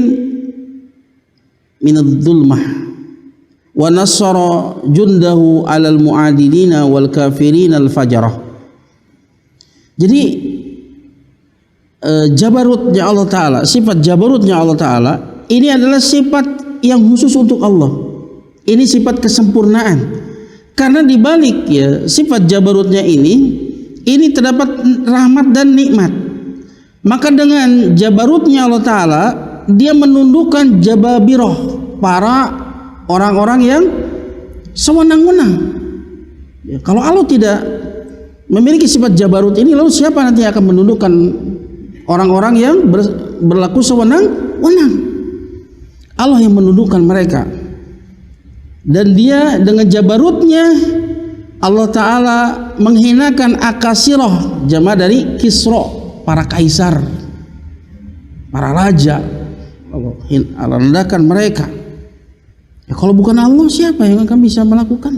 adh-dhulmah wa nasara jundahu alal mu'adilina wal kafirina al fajarah. Jadi jabarutnya Allah Ta'ala, sifat jabarutnya Allah Ta'ala ini adalah sifat yang khusus untuk Allah. Ini sifat kesempurnaan, karena dibalik, ya, sifat jabarutnya ini terdapat rahmat dan nikmat. Maka dengan jabarutnya Allah Ta'ala, dia menundukkan jababirah, para orang-orang yang sewenang-wenang. Ya, kalau Allah tidak memiliki sifat jabarut ini, lalu siapa nanti akan menundukkan orang-orang yang berlaku sewenang-wenang? Allah yang menundukkan mereka. Dan dia dengan jabarutnya Allah Ta'ala menghinakan akasirah, jama dari kisro, para kaisar, para raja. Allah rendahkan mereka. Ya, kalau bukan Allah, siapa yang akan bisa melakukan?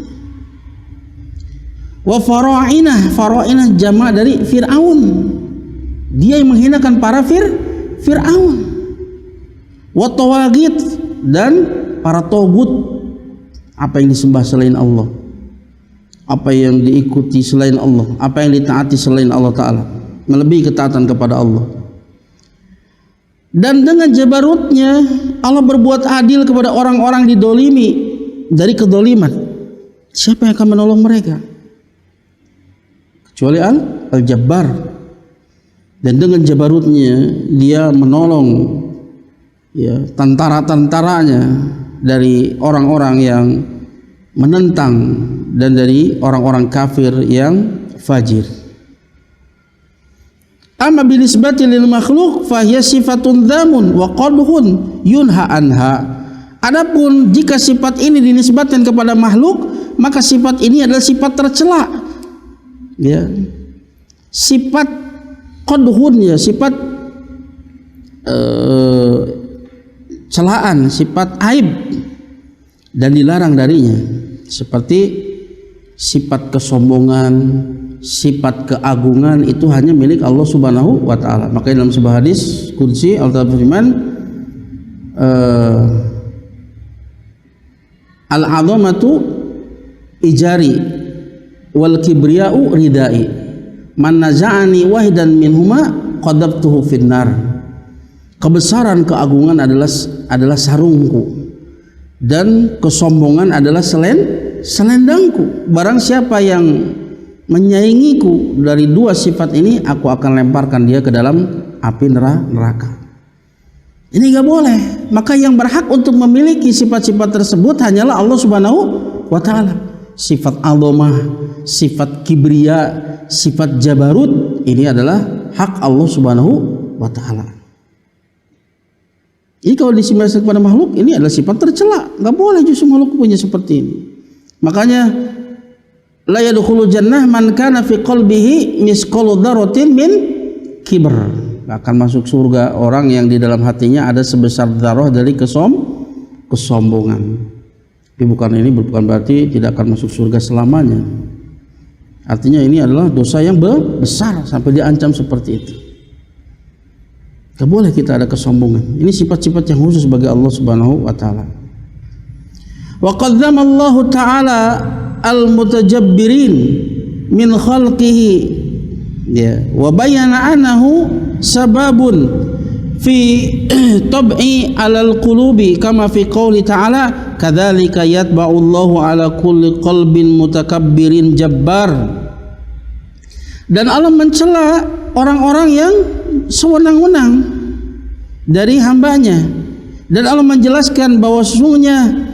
Wa fara'inah jama' dari Fir'aun. Dia yang menghinakan para Fir'aun. Wa tawagit, dan para togut. Apa yang disembah selain Allah, apa yang diikuti selain Allah, apa yang ditaati selain Allah Ta'ala, melebihi ketaatan kepada Allah. Dan dengan jabarutnya Allah berbuat adil kepada orang-orang didolimi dari kedoliman. Siapa yang akan menolong mereka kecuali Al-Jabbar? Dan dengan jabarutnya dia menolong, ya, tentara-tentaranya dari orang-orang yang menentang dan dari orang-orang kafir yang fajir. Amma binisbati lil makhluk fahiya sifatun dzamun wa qadhun yunha anha. Adapun jika sifat ini dinisbatkan kepada makhluk, maka sifat ini adalah sifat tercela. Ya. Sifat qadhun, ya, sifat celaan, sifat aib, dan dilarang darinya, seperti sifat kesombongan, sifat keagungan, itu hanya milik Allah Subhanahu wa Ta'ala. Makanya dalam sebuah hadis qudsi Allah berfirman, al-'azamatu ijari wal kibriya'u ridai, man naza'ani wahidan minhuma qadabtuhu finnar. Kebesaran, keagungan adalah sarungku, dan kesombongan adalah selendangku. Barang siapa yang menyaingiku dari dua sifat ini, aku akan lemparkan dia ke dalam api neraka. Ini gak boleh. Maka yang berhak untuk memiliki sifat-sifat tersebut hanyalah Allah Subhanahu wa ta'ala. Sifat azamah, sifat kibriya, sifat jabarut, ini adalah hak Allah Subhanahu wa ta'ala. Ini kalau disimpan kepada makhluk, ini adalah sifat tercela. Gak boleh justru makhluk punya seperti ini. Makanya la yadkhulul jannah man kana fi qalbihi misqalu dzarratin min kibr. Akan masuk surga orang yang di dalam hatinya ada sebesar dzarrah dari kesombongan. Tapi ini bukan berarti tidak akan masuk surga selamanya. Artinya ini adalah dosa yang besar sampai diancam seperti itu. Tidak boleh kita ada kesombongan. Ini sifat-sifat yang khusus bagi Allah Subhanahu wa ta'ala. Wa qaddama Allah ta'ala al-mutajabbirin min khalqihi, ya, wa bayyana annahu sababun fi tab'i 'alal qulubi kama fi qouli ta'ala kadzalika yatba'u Allahu 'ala kulli qalbin mutakabbirin jabbar. Dan Allah mencela orang-orang yang sewenang-wenang dari hambanya, dan Allah menjelaskan bahwa sesungguhnya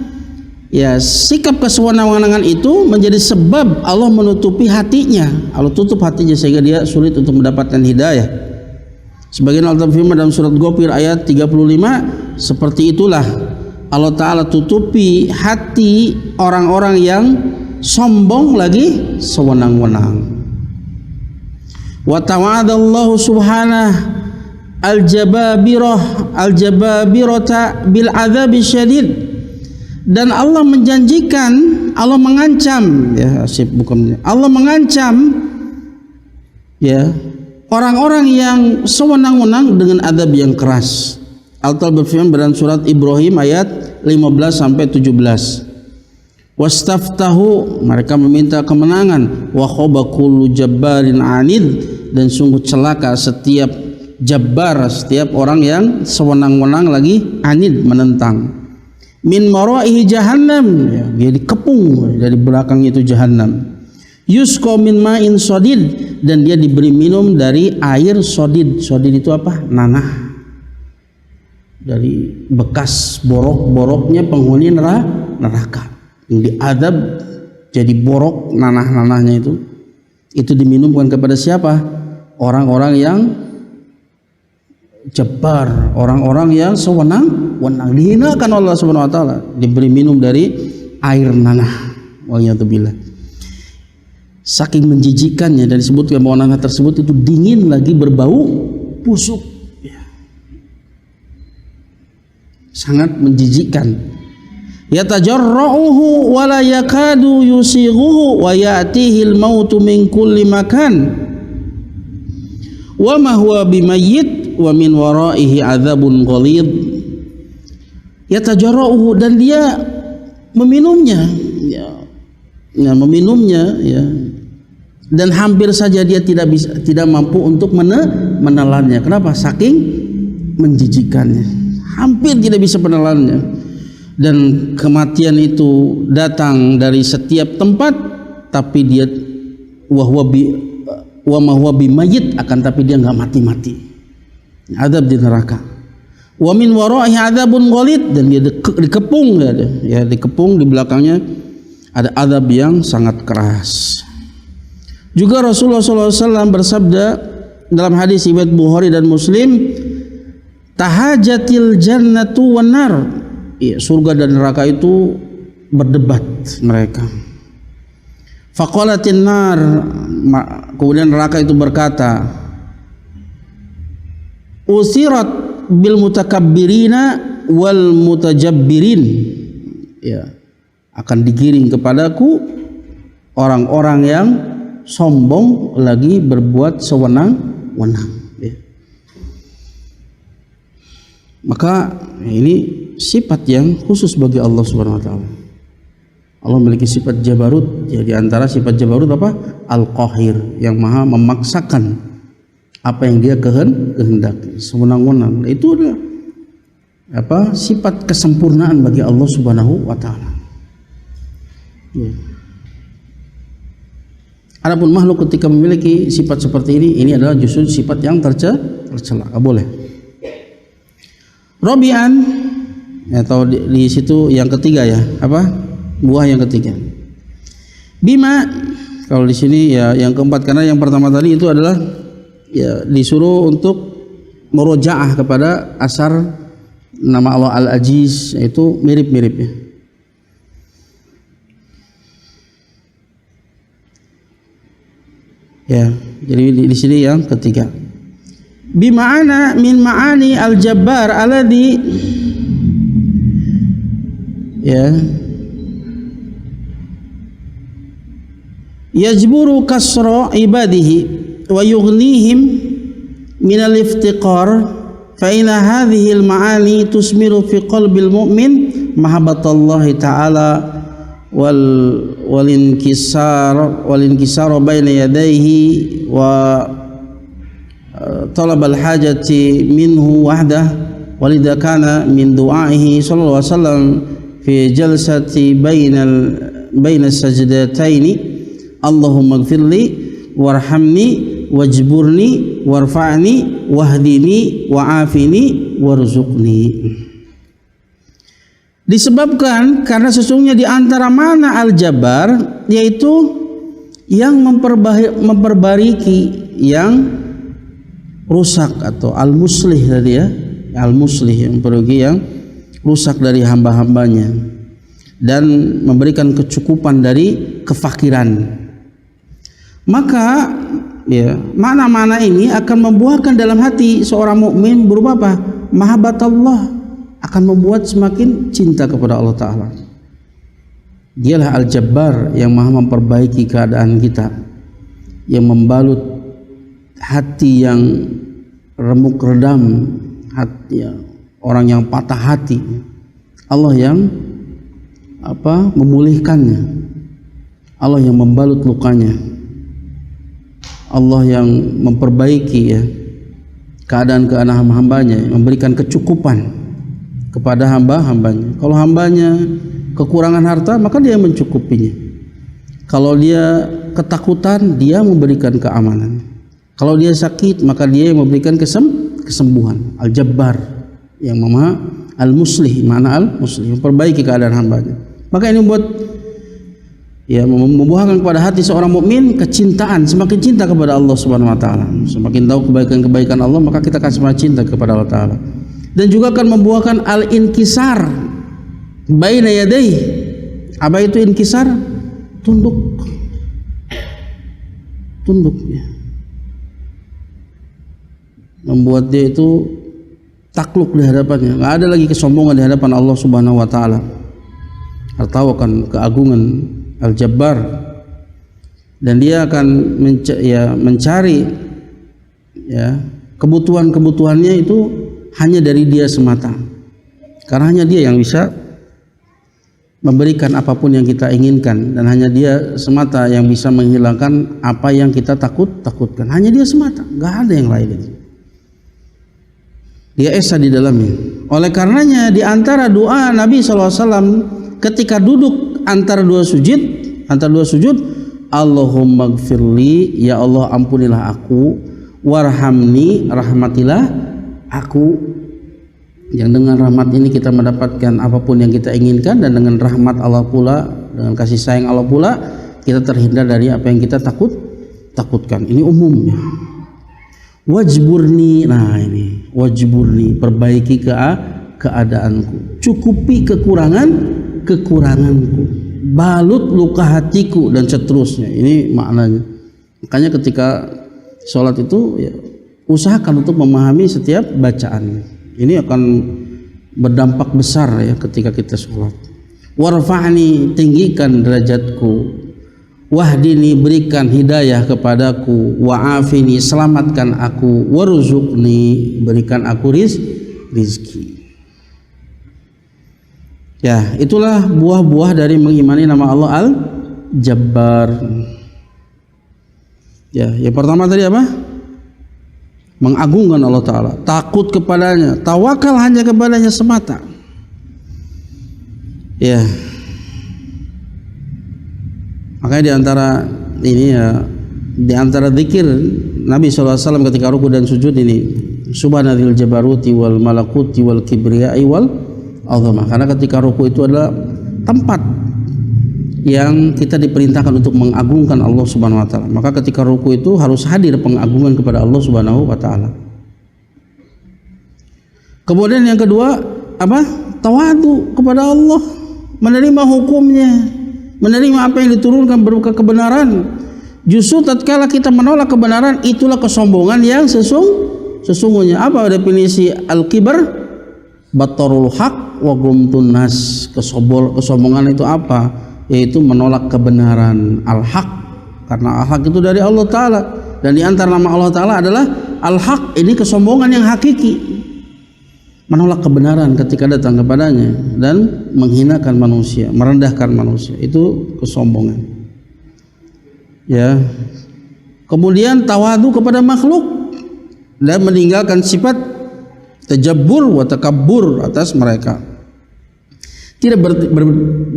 ya sikap kesewenang-wenangan itu menjadi sebab Allah menutupi hatinya. Allah tutup hatinya sehingga dia sulit untuk mendapatkan hidayah. Sebagian Allah firman dalam surat Ghafir ayat 35, seperti itulah Allah Ta'ala tutupi hati orang-orang yang sombong lagi sewenang-wenang. Wa ta'adallahu subhanahu al-jababirata bil adzabi syadid. Dan Allah menjanjikan, Allah mengancam, ya Allah mengancam ya orang-orang yang sewenang-wenang dengan azab yang keras. Allah berfirman dalam surat Ibrahim ayat 15 sampai 17. Wastaftahu, mereka meminta kemenangan, wa khaba kullu jabbarin anid, dan sungguh celaka setiap jabbar, setiap orang yang sewenang-wenang lagi anid, menentang. Min maraihi jahannam, ya, dia dikepung dari belakang itu jahannam. Yusqa min ma'in sadid, dan dia diberi minum dari air sadid. Sadid itu apa? Nanah. Dari bekas borok-boroknya penghuni neraka. Yang diadab jadi borok nanah-nanahnya itu diminumkan kepada siapa? Orang-orang yang jabbar, orang-orang yang sewenang-wenang, dihinakan Allah Subhanahu wa taala, diberi minum dari air nanah. Waliyadzubillah. Saking menjijikannya, dan disebutkan bahwa nanah tersebut itu dingin lagi berbau busuk, ya. Sangat menjijikkan. Yatajarra'uhu wa la yakadu yusighuhu wa ya'tihil mautu min kulli makan wa ma huwa bimayyit wa min waraihi adzabun ghalid. Yatajarra'uhu, dan dia meminumnya, ya, meminumnya, ya, dan hampir saja dia tidak mampu untuk menelannya. Kenapa? Saking menjijikannya, hampir tidak bisa menelannya. Dan kematian itu datang dari setiap tempat, tapi dia wa ma huwa bimayyit, akan tapi dia enggak mati-mati. Azab di neraka. Wa min waraihi adzabun ghalid, dan dia dikepung, ya, dikepung di belakangnya ada azab yang sangat keras. Juga Rasulullah SAW bersabda dalam hadis riwayat Bukhari dan Muslim, tahajatil jannatu wan nar, ya, surga dan neraka itu berdebat mereka. Faqalatin nar, kemudian neraka itu berkata, usirat bil mutakabbirina wal mutajabbirin, ya, akan digiring kepadaku orang-orang yang sombong lagi berbuat sewenang-wenang, ya. Maka ini sifat yang khusus bagi Allah Subhanahu wa taala. Allah memiliki sifat jabarut, ya, di antara sifat jabarut apa? Al-Qahir, yang maha memaksakan apa yang dia kehendaki, sewenang-wenang. Itu adalah apa? Sifat kesempurnaan bagi Allah Subhanahu wa taala. Ya. Adapun makhluk ketika memiliki sifat seperti ini adalah justru sifat yang tercela, boleh. Robian, atau di situ yang ketiga ya, apa? Buah yang ketiga. Bima, kalau di sini ya yang keempat, karena yang pertama tadi itu adalah ya disuruh untuk murojaah kepada asar nama Allah Al-Aziz, itu mirip-mirip ya. Ya, jadi di sini yang ketiga. Bima'ana min ma'ani al-jabbar alladhi ya yajburu kasra ibadihi wa yughnihim min al-iftiqar, fa inna hadhihi al-ma'ani tusmiru fi qalbil mu'min mahabbatallahi ta'ala wal inkisar baina yadayhi wa talab al-hajati minhu wahdah, walidha kana min du'aihi sallallahu alaihi wasallam fi jalsati baina sajdataini, Allahumma ighfirli warhamni wajburni warfa'ni wahdini wa'afini warzuqni. Disebabkan karena sesungguhnya di antara mana al-jabbar, yaitu yang memperbaiki yang rusak, atau al-muslih tadi ya, al-muslih yang memperbaiki yang rusak dari hamba-hambanya dan memberikan kecukupan dari kefakiran. Maka ya mana-mana ini akan membuahkan dalam hati seorang mukmin berupa apa? Mahabbatullah, akan membuat semakin cinta kepada Allah Ta'ala. Dialah Al-Jabbar yang maha memperbaiki keadaan kita, yang membalut hati yang remuk redam, hati orang yang patah hati. Allah yang memulihkannya, Allah yang membalut lukanya, Allah yang memperbaiki ya keadaan hambanya, memberikan kecukupan kepada hamba-hambanya. Kalau hambanya kekurangan harta, maka dia mencukupinya. Kalau dia ketakutan, dia memberikan keamanan. Kalau dia sakit, maka dia yang memberikan kesembuhan. Al-Jabbar yang maha al-muslih, mana al-muslih, memperbaiki keadaan hambanya. Maka ini membuat ya membuahkan kepada hati seorang mukmin kecintaan, semakin cinta kepada Allah Subhanahu wa taala. Semakin tahu kebaikan-kebaikan Allah, maka kita akan semakin cinta kepada Allah Taala. Dan juga akan membuahkan al-inkisar baina yadayhi. Apa itu inkisar? Tunduk ya. Membuat dia itu takluk di hadapannya, nggak ada lagi kesombongan di hadapan Allah Subhanahu wa taala. Artawakan keagungan Al-Jabbar, dan dia akan mencari ya kebutuhan-kebutuhannya itu hanya dari dia semata, karena hanya dia yang bisa memberikan apapun yang kita inginkan, dan hanya dia semata yang bisa menghilangkan apa yang kita takutkan. Hanya dia semata, nggak ada yang lain. Dia esa di dalamnya. Oleh karenanya di antara doa Nabi SAW ketika duduk antara dua sujud, Allahumma gfirli, ya Allah ampunilah aku, warhamni, rahmatilah aku, yang dengan rahmat ini kita mendapatkan apapun yang kita inginkan, dan dengan rahmat Allah pula, dengan kasih sayang Allah pula, kita terhindar dari apa yang kita takutkan. Ini umumnya. Wajburni, nah ini wajburni, perbaiki keadaanku, cukupi kekuranganku, balut luka hatiku, dan seterusnya. Ini maknanya. Makanya ketika sholat itu ya, usahakan untuk memahami setiap bacaan. Ini akan berdampak besar ya ketika kita sholat. Warfa'ni, tinggikan derajatku. Wahdini, berikan hidayah kepadaku. Wa'afini, selamatkan aku. Warzuqni, berikan aku rizki. Ya, itulah buah-buah dari mengimani nama Allah Al-Jabbar. Ya, yang pertama tadi apa? Mengagungkan Allah Ta'ala, takut kepadanya, tawakal hanya kepadanya semata. Ya. Makanya di antara zikir Nabi SAW ketika ruku dan sujud ini, subhanadzil jabaruti wal malakuti wal kibriyai wal azamah. Karena ketika ruku itu adalah tempat yang kita diperintahkan untuk mengagungkan Allah Subhanahu wa taala. Maka ketika ruku itu harus hadir pengagungan kepada Allah Subhanahu wa taala. Kemudian yang kedua apa? Tawadu kepada Allah, menerima hukumnya, menerima apa yang diturunkan berupa kebenaran. Justru tatkala kita menolak kebenaran, itulah kesombongan yang sesungguhnya. Apa definisi al-kibar? Batarul haq wa gumtun nas. Kesombongan itu apa? Yaitu menolak kebenaran, al-haq. Karena al-haq itu dari Allah Ta'ala, dan di antara nama Allah Ta'ala adalah al-haq. Ini kesombongan yang hakiki, menolak kebenaran ketika datang kepadanya dan menghinakan manusia, merendahkan manusia. Itu kesombongan. Ya. Kemudian tawadu kepada makhluk dan meninggalkan sifat tajabbur wa takabbur atas mereka. Tidak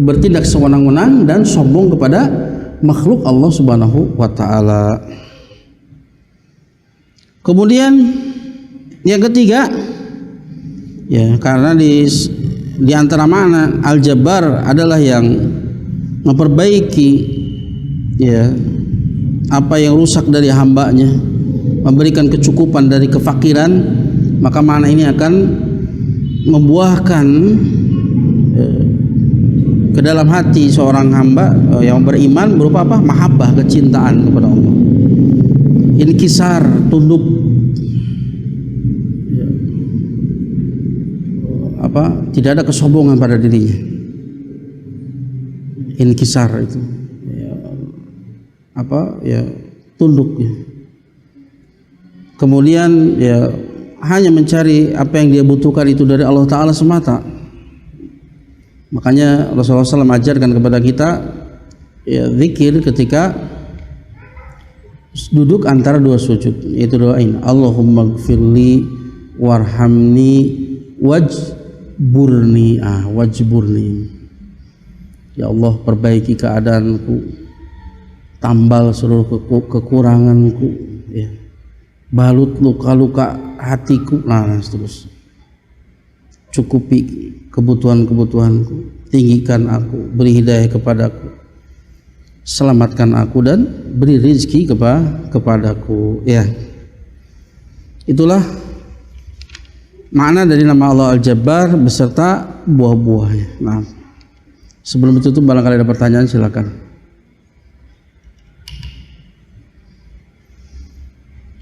bertindak sewenang-wenang dan sombong kepada makhluk Allah Subhanahu wa taala. Kemudian yang ketiga, ya, karena di antara makna al-jabbar adalah yang memperbaiki, ya, apa yang rusak dari hambanya, memberikan kecukupan dari kefakiran. Maka makna ini akan membuahkan ke dalam hati seorang hamba yang beriman berupa apa? Mahabbah, kecintaan kepada Allah, inkisar, tunduk, tidak ada kesombongan pada dirinya. Inkisar itu tunduk ya. Kemudian ya hanya mencari apa yang dia butuhkan itu dari Allah Ta'ala semata. Makanya Rasulullah SAW ajarkan kepada kita ya zikir ketika duduk antara dua sujud, yaitu doain Allahumma gfirli warhamni wajburni. Ya Allah, perbaiki keadaanku, tambal seluruh kekuranganku, ya, balut luka-luka hatiku, terus cukupi kebutuhan-kebutuhanku, tinggikan aku, beri hidayah kepadaku, selamatkan aku dan beri rezeki kepadaku. Ya, itulah makna dari nama Allah Al-Jabbar beserta buah-buahnya. Nah, sebelum itu barangkali ada pertanyaan, silakan.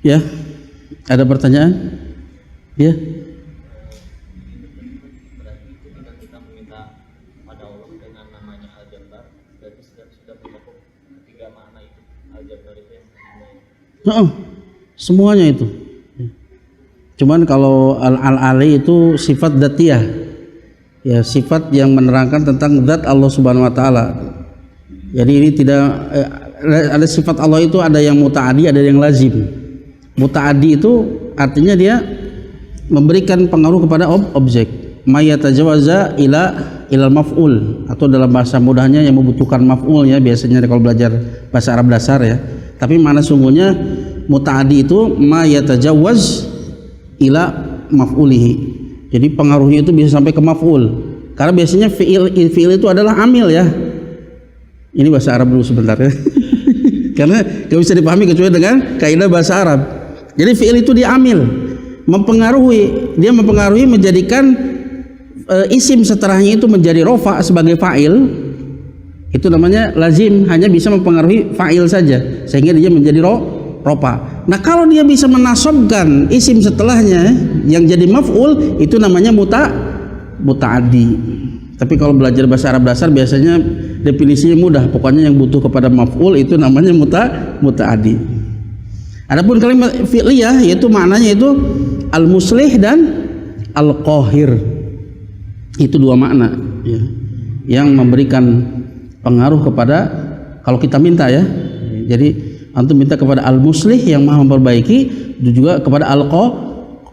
Ya, ada pertanyaan? Ya. Berarti ketika kita meminta pada Allah dengan namanya Al-Jabbar, berarti sudah mencakup ketiga makna itu. Al-Jabbar itu yang semuanya. Semuanya itu. Cuman kalau al-ali itu sifat dzatiyah, ya, sifat yang menerangkan tentang zat Allah Subhanahu wa taala. Jadi ini tidak ada sifat Allah itu ada yang muta'addi, ada yang lazim. Muta'addi itu artinya dia memberikan pengaruh kepada objek, mayatajawaza ilal maf'ul, atau dalam bahasa mudahnya yang membutuhkan maf'ul, ya, biasanya kalau belajar bahasa Arab dasar, ya. Tapi mana sungguhnya muta'addi itu mayatajawaz ila maf'ulihi. Jadi pengaruhnya itu bisa sampai ke maf'ul. Karena biasanya fi'il itu adalah amil, ya. Ini bahasa Arab dulu sebentar, ya. Karena gak bisa dipahami kecuali dengan kaidah bahasa Arab. Jadi fi'il itu diamil, dia mempengaruhi menjadikan isim setelahnya itu menjadi rofa sebagai fa'il. Itu namanya lazim, hanya bisa mempengaruhi fa'il saja sehingga dia menjadi rofa. Nah, kalau dia bisa menasobkan isim setelahnya yang jadi maf'ul, itu namanya muta'addi. Tapi kalau belajar bahasa Arab dasar biasanya definisinya mudah, pokoknya yang butuh kepada maf'ul itu namanya muta'addi. Adapun kalimat fi'liyah yaitu maknanya itu al-muslih dan al-qahir. Itu dua makna, ya, yang memberikan pengaruh kepada, kalau kita minta, ya. Jadi antum minta kepada al-muslih yang maha memperbaiki, juga kepada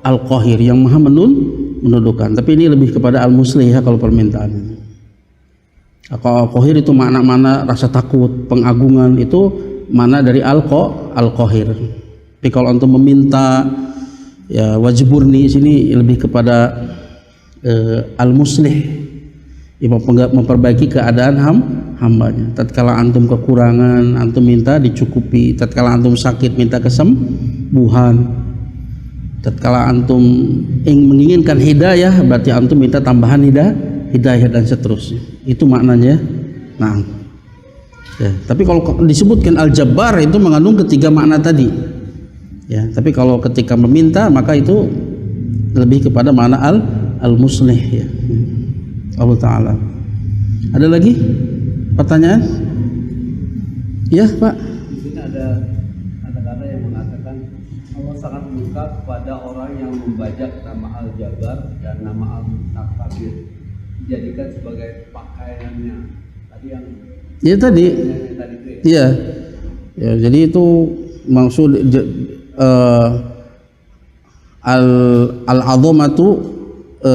al-qahir yang maha menundukkan. Tapi ini lebih kepada al-muslih, ya, kalau permintaan. Al-Qahir itu makna-makna rasa takut, pengagungan, itu makna dari Al-Qahir. Tapi kalau untuk meminta, ya wajburni sini lebih kepada Al-Muslih, ya, memperbaiki keadaan hambanya. Tatkala antum kekurangan, antum minta dicukupi. Tatkala antum sakit, minta kesembuhan. Tatkala antum menginginkan hidayah, berarti antum minta tambahan hidayah dan seterusnya. Itu maknanya. Nah, ya, tapi kalau disebutkan Al-Jabbar itu mengandung ketiga makna tadi. Ya, tapi kalau ketika meminta maka itu lebih kepada makna Al-Muslih, ya. Allah Ta'ala. Ada lagi pertanyaan? Ya Pak. Di sini ada kata-kata yang mengatakan Allah sangat murka kepada orang yang membajak nama Al-Jabbar dan nama Al-Mutakabir dijadikan sebagai pakaiannya. Tadi yang Ya tadi. Iya. Ya, jadi itu maksud al-azamatu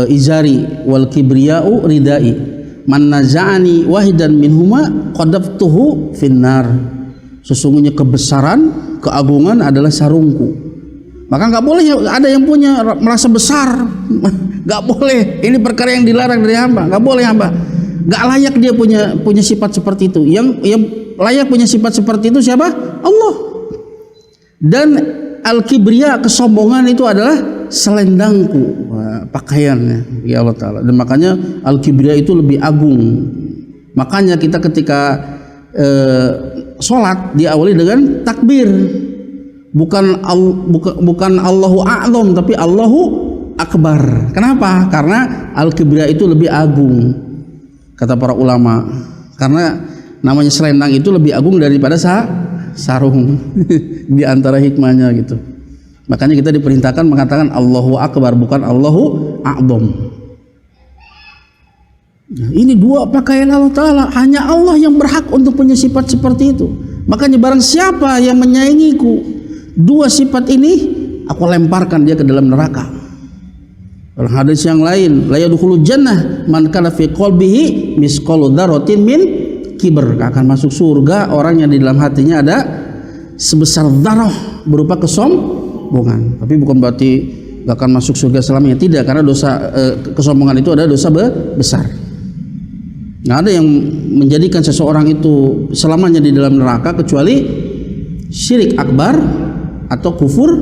izari wal kibriya'u ridai man naza'ani wahidan minhuma qadaftuhu finnar. Sesungguhnya kebesaran, keagungan adalah sarungku. Maka nggak boleh ada yang punya merasa besar, nggak boleh. Ini perkara yang dilarang dari hamba, nggak boleh hamba. Nggak layak dia punya sifat seperti itu. Yang layak punya sifat seperti itu siapa? Allah. Dan al-kibriya, kesombongan, itu adalah selendangku, pakaiannya, ya Allah Ta'ala. Dan makanya al-kibriya itu lebih agung. Makanya kita ketika sholat diawali dengan takbir, bukan Allahu a'zam tapi Allahu akbar. Kenapa? Karena al-kibriya itu lebih agung, kata para ulama. Karena namanya selendang itu lebih agung daripada sarung. Di antara hikmahnya gitu. Makanya kita diperintahkan mengatakan Allahu akbar, bukan Allahu a'zam. Nah, ini dua pakaian Allah Ta'ala. Hanya Allah yang berhak untuk punya sifat seperti itu. Makanya barang siapa yang menyaingiku dua sifat ini, aku lemparkan dia ke dalam neraka. Dalam hadis yang lain, la yadkhulul jannah man kana fi qalbihi misqalu dzarratin min kibr. Akan masuk surga orang yang di dalam hatinya ada sebesar dzarrah berupa kesombongan. Tapi bukan berarti gak akan masuk surga selamanya, tidak, karena dosa kesombongan itu adalah dosa besar. Nggak ada yang menjadikan seseorang itu selamanya di dalam neraka kecuali syirik akbar atau kufur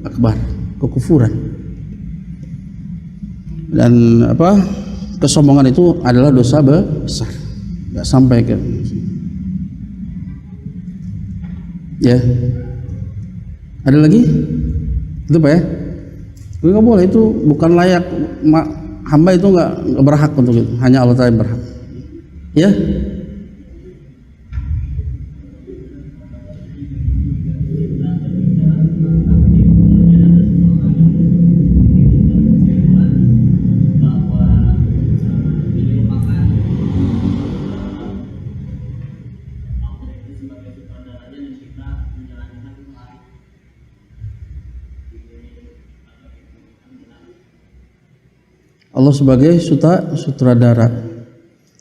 akbar, kekufuran. Dan kesombongan itu adalah dosa besar, nggak sampai ke. Ya, ada lagi? Itu Pak ya? Itu nggak boleh, itu bukan layak. Hamba itu nggak berhak untuk itu, hanya Allah Ta'ala yang berhak. Ya. Allah sebagai sutradara.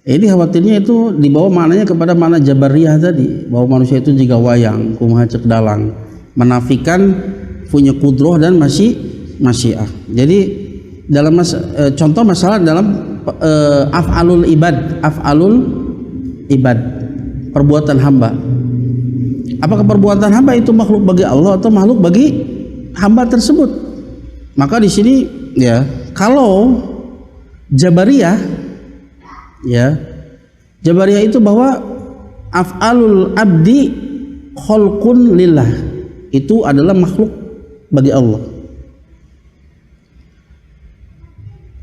Ini khawatirnya itu dibawa maknanya kepada makna Jabariyah tadi, bahwa manusia itu juga wayang, kumaha cek dalang, menafikan punya kudroh dan masyiah. Jadi dalam contoh masalah dalam af'alul ibad, perbuatan hamba. Apakah perbuatan hamba itu makhluk bagi Allah atau makhluk bagi hamba tersebut? Maka di sini ya, kalau Jabariyah, ya, Jabariyah itu bahwa af'alul abdi khalqun lillah, itu adalah makhluk bagi Allah.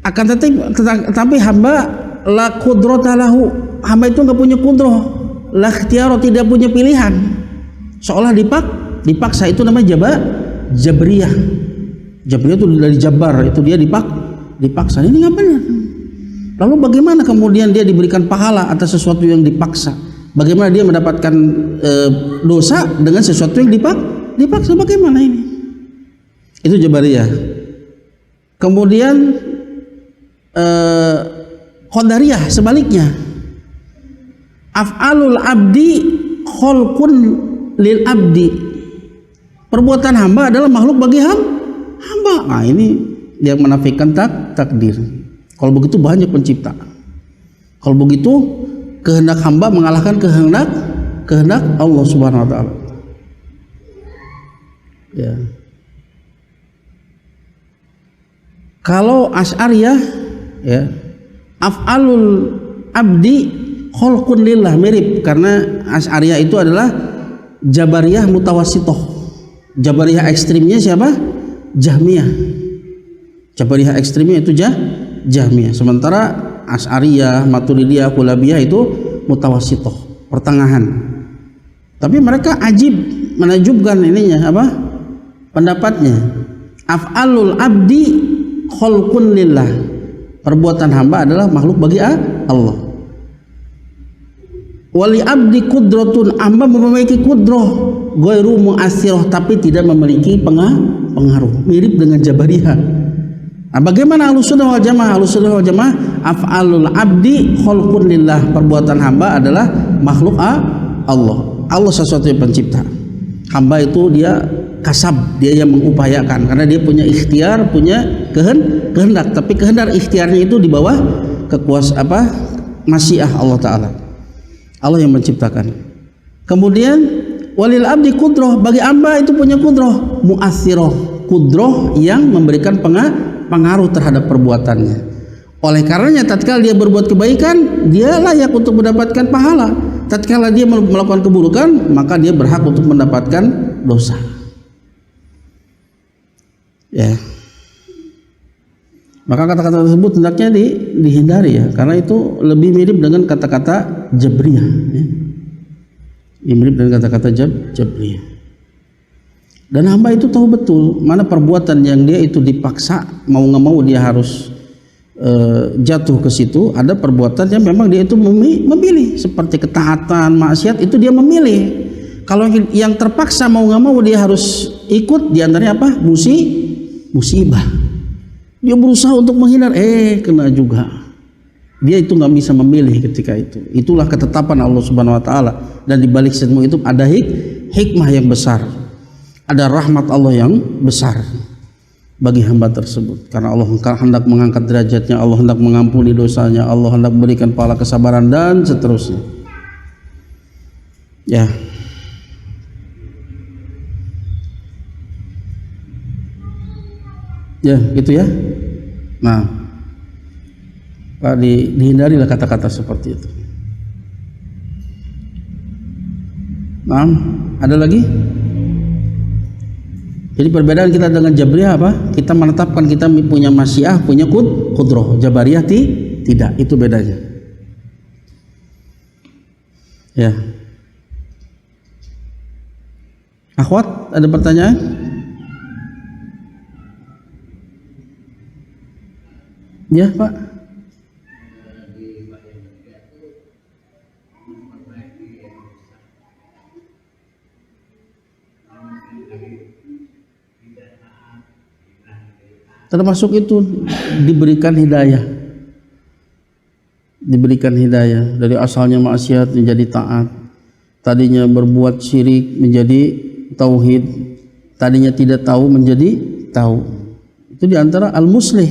Akan tetapi hamba la qudrata lahu, hamba itu nggak punya kudroh, la ikhtiyar, tidak punya pilihan, seolah dipaksa. Itu namanya Jabariyah. Jabariyah itu dari Jabar, itu dia dipaksa. Ini nggak benar. Lalu bagaimana kemudian dia diberikan pahala atas sesuatu yang dipaksa? Bagaimana dia mendapatkan dosa dengan sesuatu yang dipaksa? Bagaimana ini? Itu Jabariyah. Kemudian Qadariyah sebaliknya. af'alul abdi khalqun lil abdi. Perbuatan hamba adalah makhluk bagi hamba. Nah, ini dia menafikan takdir. Kalau begitu banyak pencipta. Kalau begitu kehendak hamba mengalahkan kehendak Allah Subhanahu wa taala. Ya. Kalau Asy'ariyah ya, af'alul abdi khalqun lillah, mirip, karena Asy'ariyah itu adalah Jabariyah mutawassithah. Jabariyah ekstrimnya siapa? Jahmiyah. Jabariyah ekstrimnya itu Jahmiyah. Sementara Asy'ariyah, Maturidiyah, Kullabiyah itu mutawassithah, pertengahan. Tapi mereka menajubkan ininya apa? Pendapatnya. Af'alul abdi khalqun lillah. Perbuatan hamba adalah makhluk bagi Allah. Wali abdi kudratun, hamba memiliki kudrah ghairu mu'assirah, tapi tidak memiliki pengaruh, mirip dengan Jabariyah. Nah, bagaimana Ahlussunnah wal Jamaah? Ahlussunnah wal Jamaah af'alul abdi khalqun lillah, perbuatan hamba adalah makhluk Allah. Allah satu-satunya pencipta. Hamba itu dia kasab, dia yang mengupayakan, karena dia punya ikhtiar, punya kehendak, tapi kehendak ikhtiarnya itu di bawah kekuasaan masyiah Allah Ta'ala. Allah yang menciptakan. Kemudian walil abdi kudroh, bagi hamba itu punya kudroh mu'assiroh, kudroh yang memberikan pengaruh terhadap perbuatannya. Oleh karenanya tatkala dia berbuat kebaikan, dia layak untuk mendapatkan pahala. Tatkala dia melakukan keburukan, maka dia berhak untuk mendapatkan dosa. Ya. Maka kata-kata tersebut hendaknya dihindari ya, karena itu lebih mirip dengan kata-kata Jabriyah ya. Mirip dengan kata-kata Jabriyah. Dan hamba itu tahu betul mana perbuatan yang dia itu dipaksa, mau nggak mau dia harus jatuh ke situ. Ada perbuatan yang memang dia itu memilih, seperti ketaatan, maksiat, itu dia memilih. Kalau yang terpaksa mau nggak mau dia harus ikut, diantaranya apa? Musibah. Dia berusaha untuk menghindar, kena juga. Dia itu nggak bisa memilih ketika itu. Itulah ketetapan Allah Subhanahu Wa Taala. Dan di balik semua itu ada hikmah yang besar, ada rahmat Allah yang besar bagi hamba tersebut. Karena Allah hendak mengangkat derajatnya, Allah hendak mengampuni dosanya, Allah hendak memberikan pahala kesabaran dan seterusnya. Ya. Ya, gitu ya. Nah, dihindarilah kata-kata seperti itu. Nah, ada lagi? Jadi perbedaan kita dengan Jabriyah apa? Kita menetapkan kita punya masyiah, punya kudroh. Jabariyah tidak, itu bedanya. Ya. Akhwat, ada pertanyaan? Ya, Pak. Termasuk itu diberikan hidayah. Diberikan hidayah dari asalnya maksiat menjadi taat. Tadinya berbuat syirik menjadi tauhid. Tadinya tidak tahu menjadi tahu. Itu diantara al-muslih,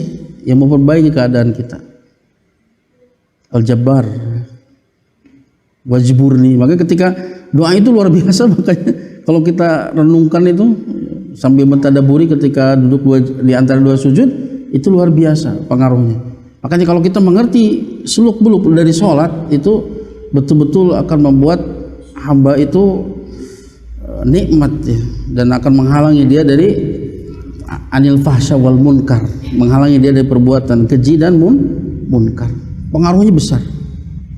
yang memperbaiki keadaan kita. Al-Jabbar, wajburni. Makanya ketika doa itu luar biasa, makanya kalau kita renungkan itu sambil mentadaburi ketika duduk di antara dua sujud, itu luar biasa pengaruhnya. Makanya kalau kita mengerti seluk-beluk dari sholat, itu betul-betul akan membuat hamba itu nikmat ya, dan akan menghalangi dia dari anil fahsya wal munkar, menghalangi dia dari perbuatan keji dan munkar. Pengaruhnya besar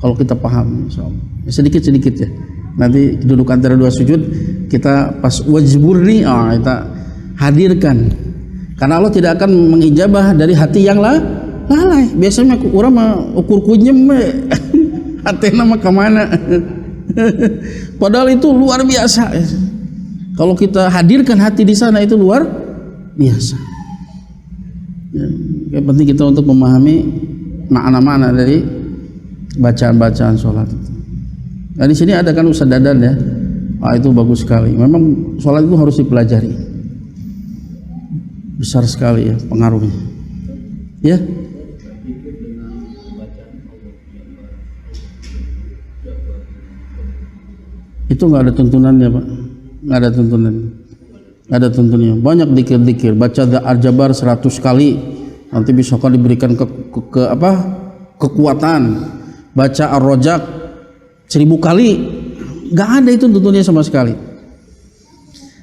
kalau kita paham, insyaallah. Sedikit-sedikit ya. Nanti duduk antara dua sujud, kita pas wajburni, kita hadirkan. Karena Allah tidak akan mengijabah dari hati yang lalai. Biasanya orang mah ukur kunyem hati nama kemana. Padahal itu luar biasa. Kalau kita hadirkan hati di sana, itu luar biasa. Ya, yang penting kita untuk memahami makna-makna dari bacaan-bacaan sholat itu. Nah, di sini ada kan Ustaz Dadan ya. Itu bagus sekali. Memang sholat itu harus dipelajari. Besar sekali ya pengaruhnya. Ya. Itu nggak ada tuntunannya Pak, nggak ada tuntunan, nggak ada tuntunannya. Banyak dikir-dikir, baca Al-Jabar 100 kali, nanti bisa kan diberikan kekuatan. Baca Ar-Rojak 1000 kali, nggak ada itu tuntunannya sama sekali.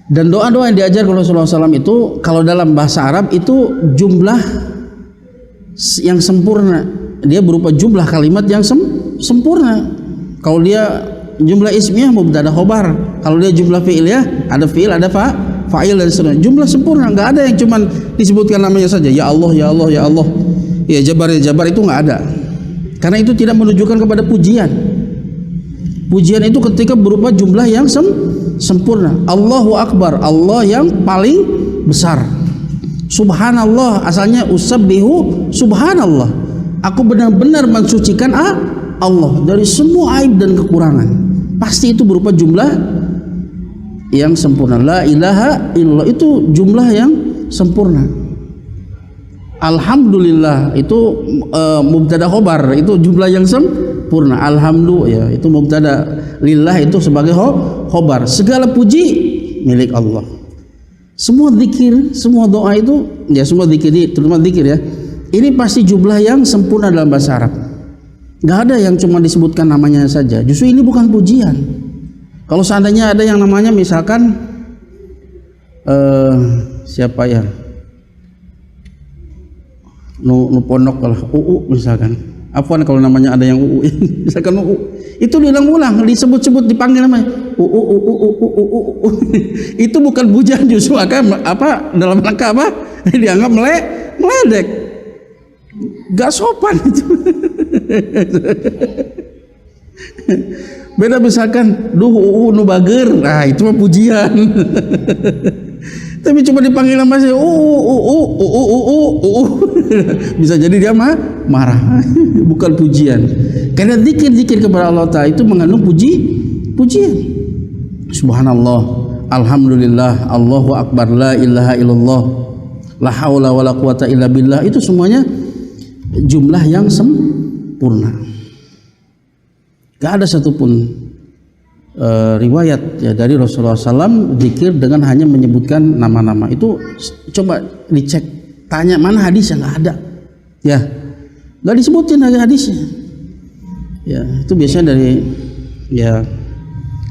Dan doa-doa yang diajar oleh Rasulullah SAW itu kalau dalam bahasa Arab itu jumlah yang sempurna, dia berupa jumlah kalimat yang sempurna. Kalau dia jumlah ismiyah mubtada khobar, kalau dia jumlah fi'iliyah ada fi'il ada fa'il dan seterusnya. Jumlah sempurna, nggak ada yang cuman disebutkan namanya saja. Ya Allah, ya Allah, ya Allah, ya Jabar itu nggak ada. Karena itu tidak menunjukkan kepada pujian. Pujian itu ketika berupa jumlah yang sempurna. Allahu Akbar, Allah yang paling besar. Subhanallah, asalnya usabbihu subhanallah. Aku benar-benar mensucikan Allah dari semua aib dan kekurangan. Pasti itu berupa jumlah yang sempurna. La ilaha illallah itu jumlah yang sempurna. Alhamdulillah itu mubtada khobar, itu jumlah yang sempurna. Alhamdulillah ya, itu mubtada, lillah itu sebagai khobar. Segala puji milik Allah. Semua zikir, semua doa itu ya, semua zikir, terutama zikir ya, ini pasti jumlah yang sempurna dalam bahasa Arab. Nggak ada yang cuma disebutkan namanya saja. Justru ini bukan pujian. Kalau seandainya ada yang namanya misalkan siapa ya, nu pondok lah, misalkan. Apaan kalau namanya ada yang misalkan itu diulang-ulang, disebut-sebut, dipanggil namanya itu bukan pujian, justru apa dalam rangka apa dianggap meledek, gak sopan itu. Beda misalkan nu bager, nah itu mah pujian. Tapi cuma dipanggil nama saya bisa jadi dia marah. Bukan pujian. Karena zikir-zikir kepada Allah Ta'ala itu mengandung pujian. Subhanallah, alhamdulillah, Allahu Akbar, la ilaha illallah, la haula wala quwata illa billah, itu semuanya jumlah yang sempurna. Gak ada satupun riwayat ya dari Rasulullah SAW zikir dengan hanya menyebutkan nama-nama. Itu coba dicek, tanya mana hadisnya, nggak ada ya, nggak disebutin ada hadisnya ya. Itu biasanya dari ya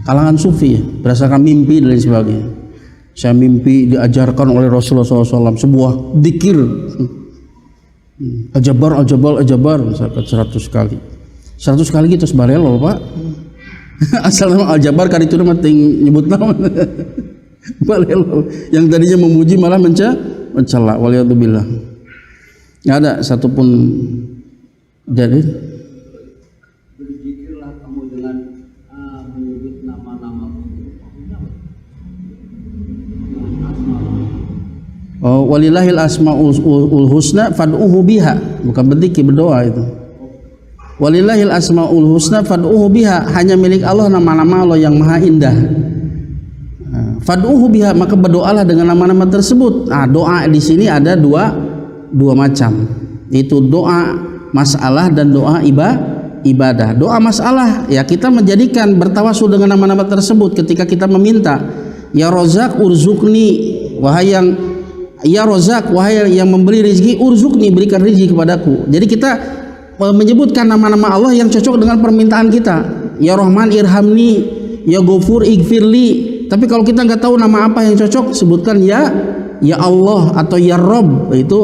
kalangan sufi ya, berdasarkan mimpi dan lain sebagainya. Saya mimpi diajarkan oleh Rasulullah SAW sebuah zikir ajabar misalkan 100 kali gitu sebarelo Pak. Asal nama Al-Jabar kan itu nama nyebut nama balelo, yang tadinya memuji malah mencela. Waliyadzubillah. Nggak ada satupun. Jadi berzikirlah kamu dengan menyebut nama-nama. Walillahil asmaul husna fad'uhu biha, bukan berzikir, berdoa itu. Walillahil asmaul husna fad'uhu biha, hanya milik Allah nama-nama Allah yang maha indah. Fad'uhu biha, maka berdoalah dengan nama-nama tersebut. Nah, doa di sini ada dua macam. Itu doa masalah dan doa ibadah. Doa masalah ya kita menjadikan bertawasul dengan nama-nama tersebut ketika kita meminta, ya Rozak urzukni, wahai yang ya Rozak, wahai yang memberi rezeki, urzukni, berikan rezeki kepadaku. Jadi kita menyebutkan nama-nama Allah yang cocok dengan permintaan kita. Ya Rahman irhamni, ya Ghafur ighfirli. Tapi kalau kita nggak tahu nama apa yang cocok, sebutkan ya Allah atau ya Rob. Itu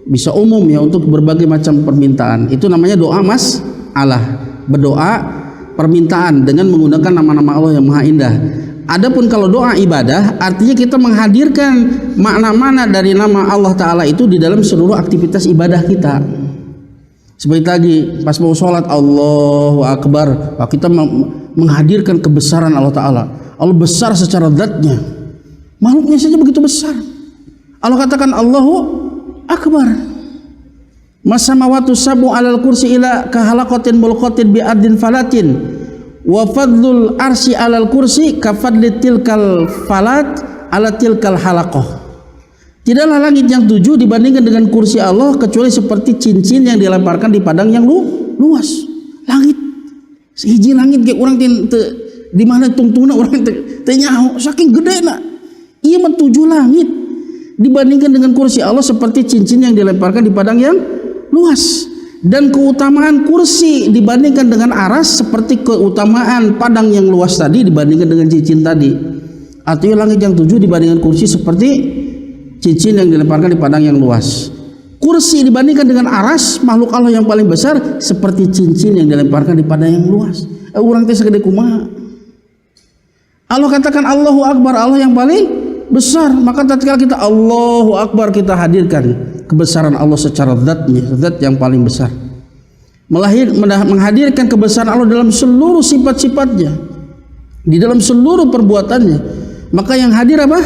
bisa umum ya untuk berbagai macam permintaan. Itu namanya doa masalah, berdoa permintaan dengan menggunakan nama-nama Allah yang maha indah. Adapun kalau doa ibadah, artinya kita menghadirkan makna-makna dari nama Allah Ta'ala itu di dalam seluruh aktivitas ibadah kita. Seperti tadi pas mau sholat Allahu Akbar, kita menghadirkan kebesaran Allah Ta'ala. Allah besar secara zatnya, makhluknya saja begitu besar. Allah katakan Allahu Akbar. Masamawatu sabu alal kursi ila kahalaqatin mulqatin bi'adin falatin Wa fadlul arsy 'alal kursi ka fadli tilkal falat 'ala tilkal halaqah. Tidaklah langit yang 7 dibandingkan dengan kursi Allah kecuali seperti cincin yang dilemparkan di padang yang luas. Langit sehiji langit ge urang di mana tungtungna urang teh nyaho saking gedena. Ieu mah 7 langit dibandingkan dengan kursi Allah seperti cincin yang dilemparkan di padang yang luas. Dan keutamaan kursi dibandingkan dengan aras seperti keutamaan padang yang luas tadi dibandingkan dengan cincin tadi. Artinya langit yang 7 dibandingkan kursi seperti cincin yang dilemparkan di padang yang luas. Kursi dibandingkan dengan aras, makhluk Allah yang paling besar, seperti cincin yang dilemparkan di padang yang luas. Urang teh sagede kumaha? Allah katakan Allahu Akbar, Allah yang paling besar. Maka tatkala kita Allahu Akbar, kita hadirkan kebesaran Allah secara zatnya, zat yang paling besar. Menghadirkan kebesaran Allah dalam seluruh sifat-sifatnya, di dalam seluruh perbuatannya. Maka yang hadir apa?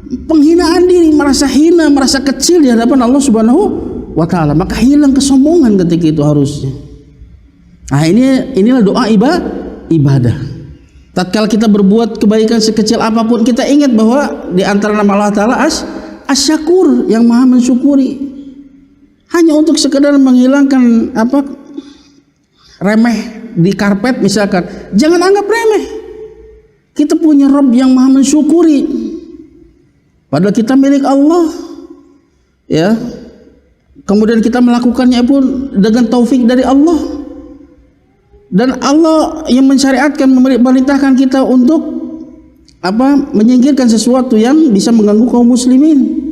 Penghinaan diri, merasa hina, merasa kecil di hadapan Allah Subhanahu wa taala. Maka hilang kesombongan ketika itu harusnya. Nah, inilah doa ibadah. Tatkala kita berbuat kebaikan sekecil apapun, kita ingat bahwa di antara nama Allah Taala Asy-Syakur, yang maha mensyukuri. Hanya untuk sekedar menghilangkan remeh di karpet misalkan, jangan anggap remeh. Kita punya Rabb yang maha mensyukuri, padahal kita milik Allah, ya. Kemudian kita melakukannya pun dengan taufik dari Allah, dan Allah yang mensyariatkan, memerintahkan kita untuk menyingkirkan sesuatu yang bisa mengganggu kaum muslimin.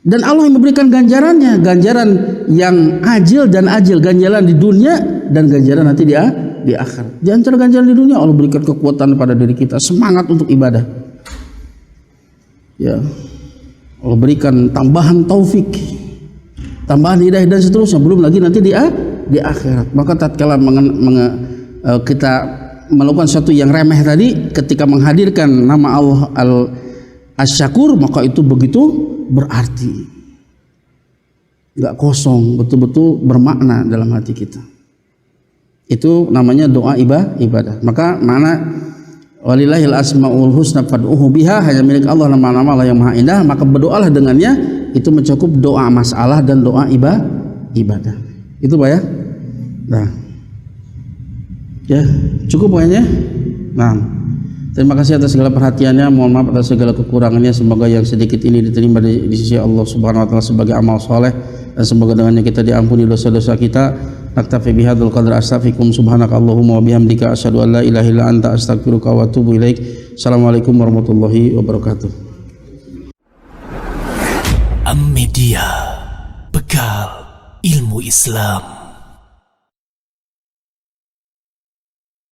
Dan Allah yang memberikan ganjarannya, ganjaran yang ajil, ganjaran di dunia dan ganjaran nanti di akhirat. Di antara ganjaran di dunia, Allah berikan kekuatan pada diri kita, semangat untuk ibadah. Ya. Allah berikan tambahan taufik, tambahan hidayah dan seterusnya, belum lagi nanti di akhirat. Maka tatkala kita melakukan sesuatu yang remeh tadi, ketika menghadirkan nama Allah Asy-Syakur, maka itu begitu berarti, nggak kosong, betul-betul bermakna dalam hati kita. Itu namanya doa ibadah. Maka mana walillahil asmaul husna fad'uhu biha, hanya milik Allah nama-nama Allah yang maha indah, maka berdoalah dengannya. Itu mencakup doa masalah dan doa ibadah. Itu Pak ya. Nah, ya cukup pokoknya. Nah, terima kasih atas segala perhatiannya. Mohon maaf atas segala kekurangannya. Semoga yang sedikit ini diterima di sisi Allah Subhanahu wa taala sebagai amal soleh, dan semoga dengannya kita diampuni dosa-dosa kita. Naktafi bihadzal qadri, astaghfirukum subhanaka Allahumma wa bihamdika, asyhadu an la ilaha illa anta, astaghfiruka wa atubu ilaik. Assalamualaikum warahmatullahi wabarakatuh. Am Media, bekal ilmu Islam.